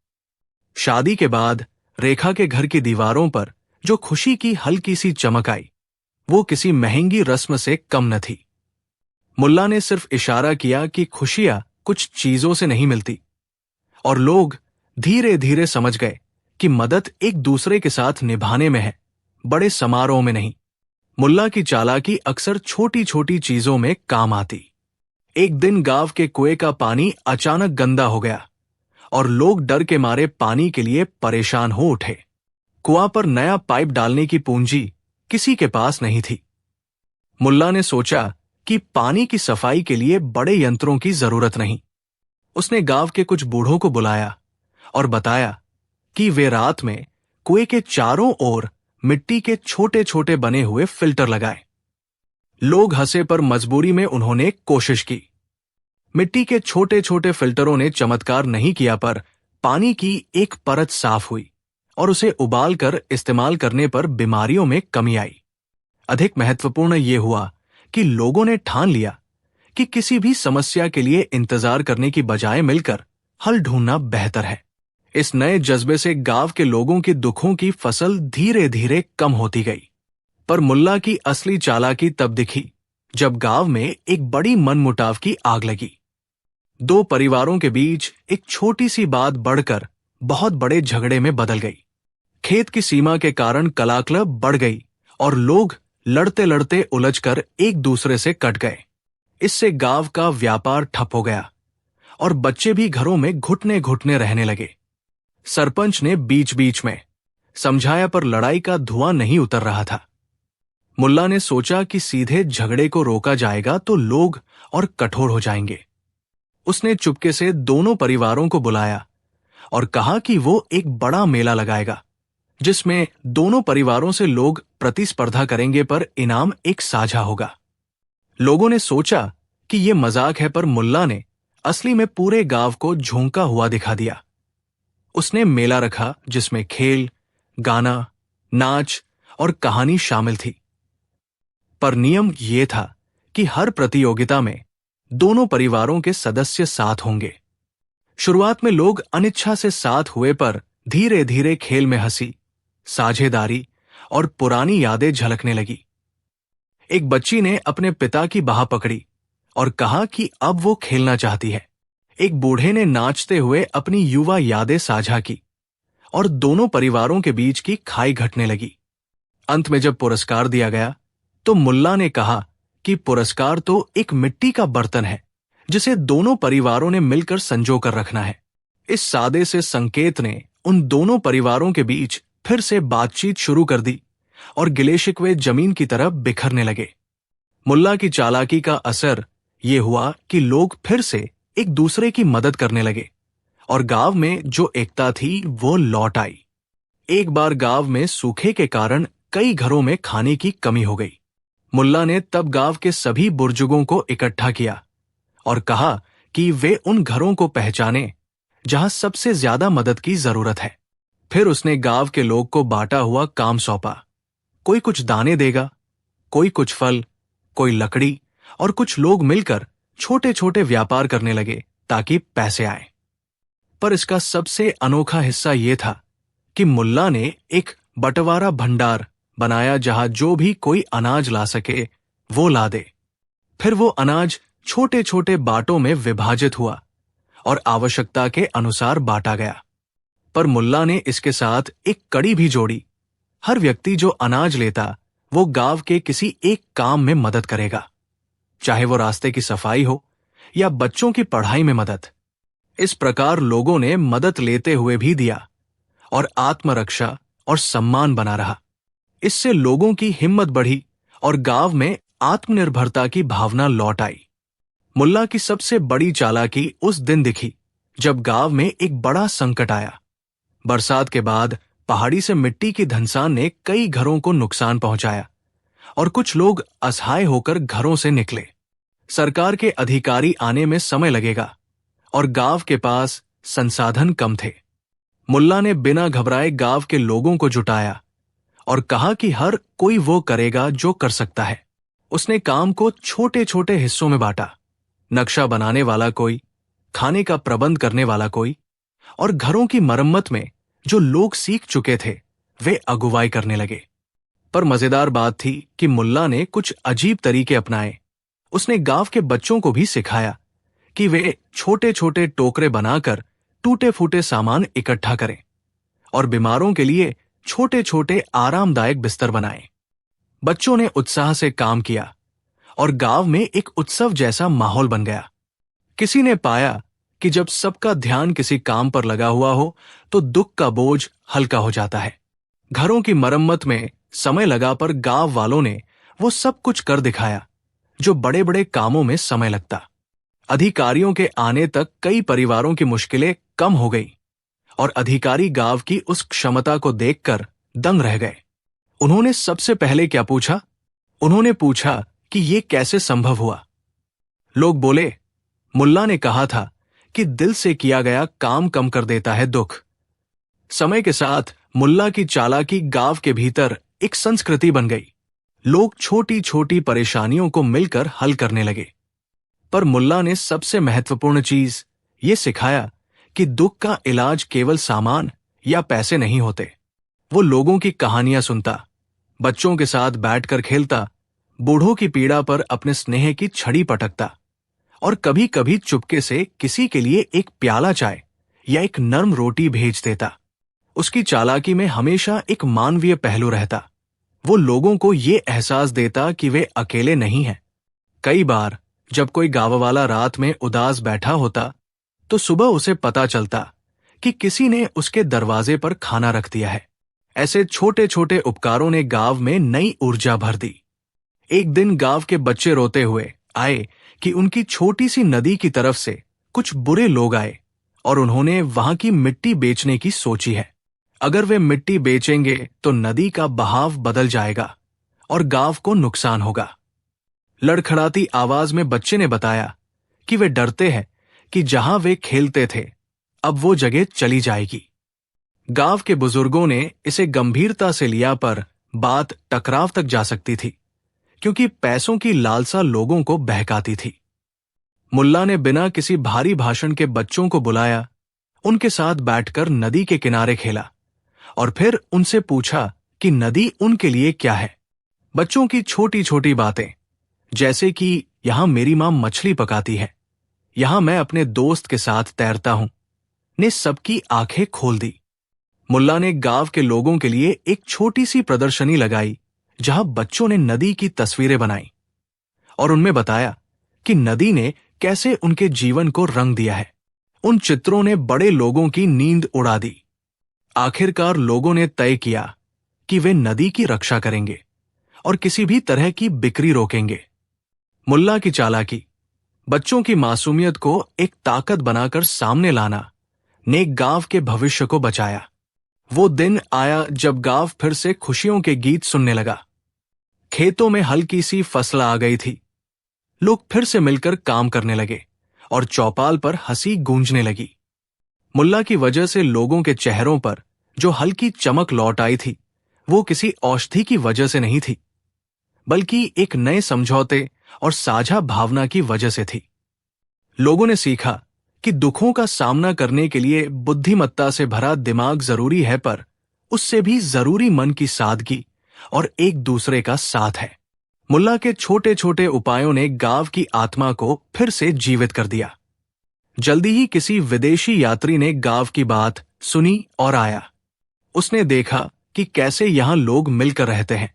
शादी के बाद रेखा के घर की दीवारों पर जो खुशी की हल्की सी चमक आई, वो किसी महंगी रस्म से कम न थी। मुल्ला ने सिर्फ इशारा किया कि खुशियां कुछ चीजों से नहीं मिलती और लोग धीरे धीरे समझ गए कि मदद एक दूसरे के साथ निभाने में है, बड़े समारोह में नहीं। मुल्ला की चालाकी अक्सर छोटी छोटी चीजों में काम आती। एक दिन गांव के कुएं का पानी अचानक गंदा हो गया और लोग डर के मारे पानी के लिए परेशान हो उठे। कुआं पर नया पाइप डालने की पूंजी किसी के पास नहीं थी। मुल्ला ने सोचा कि पानी की सफाई के लिए बड़े यंत्रों की जरूरत नहीं। उसने गांव के कुछ बूढ़ों को बुलाया और बताया कि वे रात में कुएं के चारों ओर मिट्टी के छोटे छोटे बने हुए फिल्टर लगाए। लोग हंसे पर मजबूरी में उन्होंने कोशिश की। मिट्टी के छोटे छोटे फिल्टरों ने चमत्कार नहीं किया, पर पानी की एक परत साफ हुई और उसे उबालकर इस्तेमाल करने पर बीमारियों में कमी आई। अधिक महत्वपूर्ण यह हुआ कि लोगों ने ठान लिया कि किसी भी समस्या के लिए इंतजार करने की बजाय मिलकर हल ढूंढना बेहतर है। इस नए जज्बे से गांव के लोगों की दुखों की फसल धीरे धीरे कम होती गई। पर मुल्ला की असली चालाकी तब दिखी जब गांव में एक बड़ी मनमुटाव की आग लगी। दो परिवारों के बीच एक छोटी सी बात बढ़कर बहुत बड़े झगड़े में बदल गई। खेत की सीमा के कारण कलाकलब बढ़ गई और लोग लड़ते लड़ते उलझकर एक दूसरे से कट गए। इससे गांव का व्यापार ठप हो गया और बच्चे भी घरों में घुटने घुटने रहने लगे। सरपंच ने बीच बीच में समझाया, पर लड़ाई का धुआं नहीं उतर रहा था। मुल्ला ने सोचा कि सीधे झगड़े को रोका जाएगा तो लोग और कठोर हो जाएंगे। उसने चुपके से दोनों परिवारों को बुलाया और कहा कि वो एक बड़ा मेला लगाएगा जिसमें दोनों परिवारों से लोग प्रतिस्पर्धा करेंगे, पर इनाम एक साझा होगा। लोगों ने सोचा कि यह मजाक है, पर मुल्ला ने असली में पूरे गांव को झोंका हुआ दिखा दिया। उसने मेला रखा जिसमें खेल, गाना, नाच और कहानी शामिल थी। पर नियम यह था कि हर प्रतियोगिता में दोनों परिवारों के सदस्य साथ होंगे। शुरुआत में लोग अनिच्छा से साथ हुए, पर धीरे धीरे खेल में हंसी, साझेदारी और पुरानी यादें झलकने लगी। एक बच्ची ने अपने पिता की बाह पकड़ी और कहा कि अब वो खेलना चाहती है। एक बूढ़े ने नाचते हुए अपनी युवा यादें साझा की और दोनों परिवारों के बीच की खाई घटने लगी। अंत में जब पुरस्कार दिया गया तो मुल्ला ने कहा कि पुरस्कार तो एक मिट्टी का बर्तन है जिसे दोनों परिवारों ने मिलकर संजो कर रखना है। इस सादे से संकेत ने उन दोनों परिवारों के बीच फिर से बातचीत शुरू कर दी और गिले शिकवे जमीन की तरफ बिखरने लगे। मुल्ला की चालाकी का असर यह हुआ कि लोग फिर से एक दूसरे की मदद करने लगे और गांव में जो एकता थी वो लौट आई। एक बार गांव में सूखे के कारण कई घरों में खाने की कमी हो गई। मुल्ला ने तब गांव के सभी बुजुर्गों को इकट्ठा किया और कहा कि वे उन घरों को पहचाने जहां सबसे ज्यादा मदद की जरूरत है। फिर उसने गांव के लोग को बांटा हुआ काम सौंपा। कोई कुछ दाने देगा, कोई कुछ फल, कोई लकड़ी, और कुछ लोग मिलकर छोटे छोटे व्यापार करने लगे ताकि पैसे आए। पर इसका सबसे अनोखा हिस्सा यह था कि मुल्ला ने एक बंटवारा भंडार बनाया जहां जो भी कोई अनाज ला सके वो ला दे। फिर वो अनाज छोटे छोटे बांटों में विभाजित हुआ और आवश्यकता के अनुसार बांटा गया। पर मुल्ला ने इसके साथ एक कड़ी भी जोड़ी। हर व्यक्ति जो अनाज लेता वो गांव के किसी एक काम में मदद करेगा, चाहे वो रास्ते की सफाई हो या बच्चों की पढ़ाई में मदद। इस प्रकार लोगों ने मदद लेते हुए भी दिया और आत्मरक्षा और सम्मान बना रहा। इससे लोगों की हिम्मत बढ़ी और गांव में आत्मनिर्भरता की भावना लौट आई। मुल्ला की सबसे बड़ी चालाकी उस दिन दिखी जब गांव में एक बड़ा संकट आया। बरसात के बाद पहाड़ी से मिट्टी की धंसान ने कई घरों को नुकसान पहुंचाया और कुछ लोग असहाय होकर घरों से निकले। सरकार के अधिकारी आने में समय लगेगा और गांव के पास संसाधन कम थे। मुल्ला ने बिना घबराए गांव के लोगों को जुटाया और कहा कि हर कोई वो करेगा जो कर सकता है। उसने काम को छोटे छोटे हिस्सों में बांटा। नक्शा बनाने वाला कोई, खाने का प्रबंध करने वाला कोई, और घरों की मरम्मत में जो लोग सीख चुके थे वे अगुवाई करने लगे। पर मजेदार बात थी कि मुल्ला ने कुछ अजीब तरीके अपनाए। उसने गांव के बच्चों को भी सिखाया कि वे छोटे छोटे टोकरे बनाकर टूटे फूटे सामान इकट्ठा करें और बीमारों के लिए छोटे छोटे आरामदायक बिस्तर बनाएं। बच्चों ने उत्साह से काम किया और गांव में एक उत्सव जैसा माहौल बन गया। किसी ने पाया कि जब सबका ध्यान किसी काम पर लगा हुआ हो तो दुख का बोझ हल्का हो जाता है। घरों की मरम्मत में समय लगा पर गांव वालों ने वो सब कुछ कर दिखाया जो बड़े बड़े कामों में समय लगता। अधिकारियों के आने तक कई परिवारों की मुश्किलें कम हो गई और अधिकारी गांव की उस क्षमता को देखकर दंग रह गए। उन्होंने सबसे पहले क्या पूछा? उन्होंने पूछा कि ये कैसे संभव हुआ। लोग बोले, मुल्ला ने कहा था कि दिल से किया गया काम कम कर देता है दुख। समय के साथ मुल्ला की चालाकी गांव के भीतर एक संस्कृति बन गई। लोग छोटी छोटी परेशानियों को मिलकर हल करने लगे। पर मुल्ला ने सबसे महत्वपूर्ण चीज ये सिखाया कि दुख का इलाज केवल सामान या पैसे नहीं होते। वो लोगों की कहानियां सुनता, बच्चों के साथ बैठकर खेलता, बूढ़ों की पीड़ा पर अपने स्नेह की छड़ी पटकता और कभी कभी चुपके से किसी के लिए एक प्याला चाय या एक नर्म रोटी भेज देता। उसकी चालाकी में हमेशा एक मानवीय पहलू रहता। वो लोगों को ये एहसास देता कि वे अकेले नहीं हैं। कई बार जब कोई गांव वाला रात में उदास बैठा होता तो सुबह उसे पता चलता कि किसी ने उसके दरवाजे पर खाना रख दिया है। ऐसे छोटे छोटे उपकारों ने गांव में नई ऊर्जा भर दी। एक दिन गांव के बच्चे रोते हुए आए कि उनकी छोटी सी नदी की तरफ से कुछ बुरे लोग आए और उन्होंने वहां की मिट्टी बेचने की सोची है। अगर वे मिट्टी बेचेंगे तो नदी का बहाव बदल जाएगा और गांव को नुकसान होगा। लड़खड़ाती आवाज में बच्चे ने बताया कि वे डरते हैं कि जहां वे खेलते थे अब वो जगह चली जाएगी। गांव के बुजुर्गों ने इसे गंभीरता से लिया पर बात टकराव तक जा सकती थी क्योंकि पैसों की लालसा लोगों को बहकाती थी। मुल्ला ने बिना किसी भारी भाषण के बच्चों को बुलाया, उनके साथ बैठकर नदी के किनारे खेला और फिर उनसे पूछा कि नदी उनके लिए क्या है। बच्चों की छोटी छोटी बातें, जैसे कि यहां मेरी मां मछली पकाती है, यहां मैं अपने दोस्त के साथ तैरता हूं, ने सबकी आंखें खोल दी। मुल्ला ने गांव के लोगों के लिए एक छोटी सी प्रदर्शनी लगाई जहां बच्चों ने नदी की तस्वीरें बनाई और उनमें बताया कि नदी ने कैसे उनके जीवन को रंग दिया है। उन चित्रों ने बड़े लोगों की नींद उड़ा दी। आखिरकार लोगों ने तय किया कि वे नदी की रक्षा करेंगे और किसी भी तरह की बिक्री रोकेंगे। मुल्ला की चालाकी, बच्चों की मासूमियत को एक ताकत बनाकर सामने लाना ने गांव के भविष्य को बचाया। वो दिन आया जब गांव फिर से खुशियों के गीत सुनने लगा। खेतों में हल्की सी फसल आ गई थी। लोग फिर से मिलकर काम करने लगे और चौपाल पर हंसी गूंजने लगी। मुल्ला की वजह से लोगों के चेहरों पर जो हल्की चमक लौट आई थी वो किसी औषधि की वजह से नहीं थी, बल्कि एक नए समझौते और साझा भावना की वजह से थी। लोगों ने सीखा कि दुखों का सामना करने के लिए बुद्धिमत्ता से भरा दिमाग जरूरी है, पर उससे भी जरूरी मन की सादगी और एक दूसरे का साथ है। मुल्ला के छोटे छोटे उपायों ने गांव की आत्मा को फिर से जीवित कर दिया। जल्दी ही किसी विदेशी यात्री ने गांव की बात सुनी और आया। उसने देखा कि कैसे यहां लोग मिलकर रहते हैं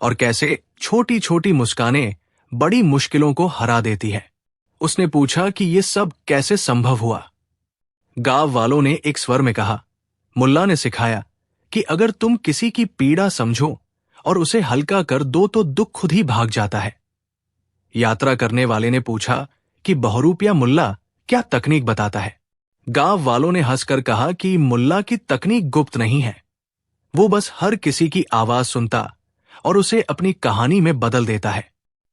और कैसे छोटी छोटी मुस्कानें बड़ी मुश्किलों को हरा देती है। उसने पूछा कि ये सब कैसे संभव हुआ। गांव वालों ने एक स्वर में कहा, मुल्ला ने सिखाया कि अगर तुम किसी की पीड़ा समझो और उसे हल्का कर दो तो दुख खुद ही भाग जाता है। यात्रा करने वाले ने पूछा कि बहरूपिया मुल्ला क्या तकनीक बताता है। गांव वालों ने हंसकर कहा कि मुल्ला की तकनीक गुप्त नहीं है, वो बस हर किसी की आवाज सुनता और उसे अपनी कहानी में बदल देता है।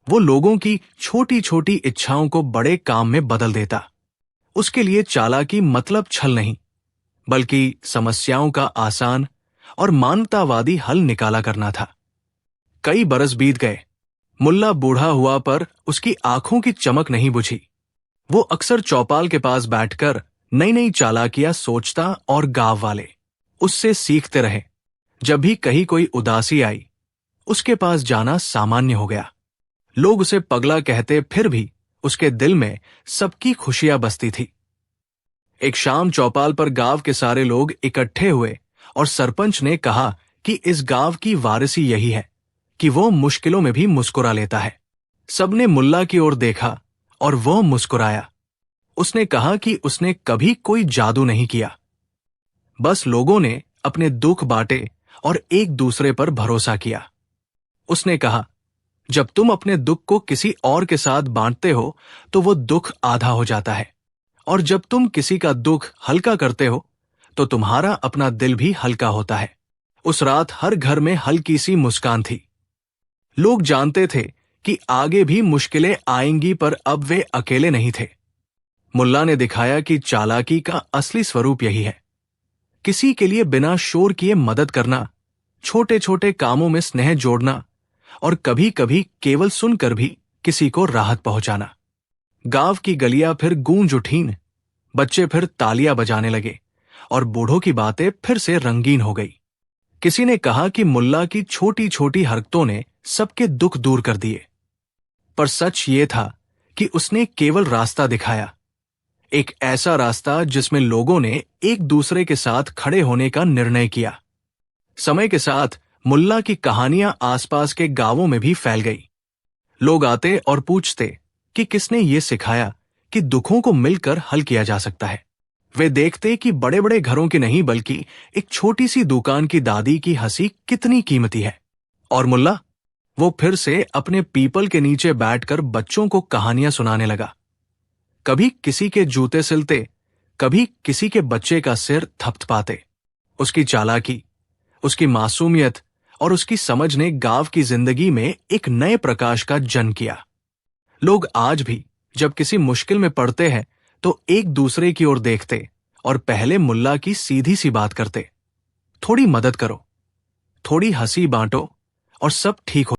वो लोगों की छोटी छोटी इच्छाओं को बड़े काम में बदल देता। उसके लिए चालाकी मतलब छल नहीं, बल्कि समस्याओं का आसान और मानवतावादी हल निकाला करना था। कई बरस बीत गए। मुल्ला बूढ़ा हुआ पर उसकी आंखों की चमक नहीं बुझी। वो अक्सर चौपाल के पास बैठकर नई नई चालाकियां सोचता और गांव वाले उससे सीखते रहे। जब भी कहीं कोई उदासी आई, उसके पास जाना सामान्य हो गया। लोग उसे पगला कहते, फिर भी उसके दिल में सबकी खुशियां बसती थी। एक शाम चौपाल पर गांव के सारे लोग इकट्ठे हुए और सरपंच ने कहा कि इस गांव की वारिसी यही है कि वो मुश्किलों में भी मुस्कुरा लेता है। सबने मुल्ला की ओर देखा और वह मुस्कुराया। उसने कहा कि उसने कभी कोई जादू नहीं किया, बस लोगों ने अपने दुख बांटे और एक दूसरे पर भरोसा किया। उसने कहा, जब तुम अपने दुख को किसी और के साथ बांटते हो तो वो दुख आधा हो जाता है, और जब तुम किसी का दुख हल्का करते हो तो तुम्हारा अपना दिल भी हल्का होता है। उस रात हर घर में हल्की सी मुस्कान थी। लोग जानते थे कि आगे भी मुश्किलें आएंगी, पर अब वे अकेले नहीं थे। मुल्ला ने दिखाया कि चालाकी का असली स्वरूप यही है, किसी के लिए बिना शोर किए मदद करना, छोटे छोटे कामों में स्नेह जोड़ना, और कभी कभी केवल सुनकर भी किसी को राहत पहुंचाना। गांव की गलियां फिर गूंज उठीं, बच्चे फिर तालियां बजाने लगे और बूढ़ों की बातें फिर से रंगीन हो गई। किसी ने कहा कि मुल्ला की छोटी छोटी हरकतों ने सबके दुख दूर कर दिए, पर सच ये था कि उसने केवल रास्ता दिखाया, एक ऐसा रास्ता जिसमें लोगों ने एक दूसरे के साथ खड़े होने का निर्णय किया। समय के साथ मुल्ला की कहानियां आसपास के गांवों में भी फैल गई। लोग आते और पूछते कि किसने ये सिखाया कि दुखों को मिलकर हल किया जा सकता है। वे देखते कि बड़े बड़े घरों की नहीं बल्कि एक छोटी सी दुकान की दादी की हंसी कितनी कीमती है। और मुल्ला, वो फिर से अपने पीपल के नीचे बैठकर बच्चों को कहानियां सुनाने लगा। कभी किसी के जूते सिलते, कभी किसी के बच्चे का सिर थपथपाते। उसकी चालाकी, उसकी मासूमियत और उसकी समझ ने गांव की जिंदगी में एक नए प्रकाश का जन्म किया। लोग आज भी जब किसी मुश्किल में पड़ते हैं तो एक दूसरे की ओर देखते और पहले मुल्ला की सीधी सी बात करते, थोड़ी मदद करो, थोड़ी हंसी बांटो और सब ठीक हो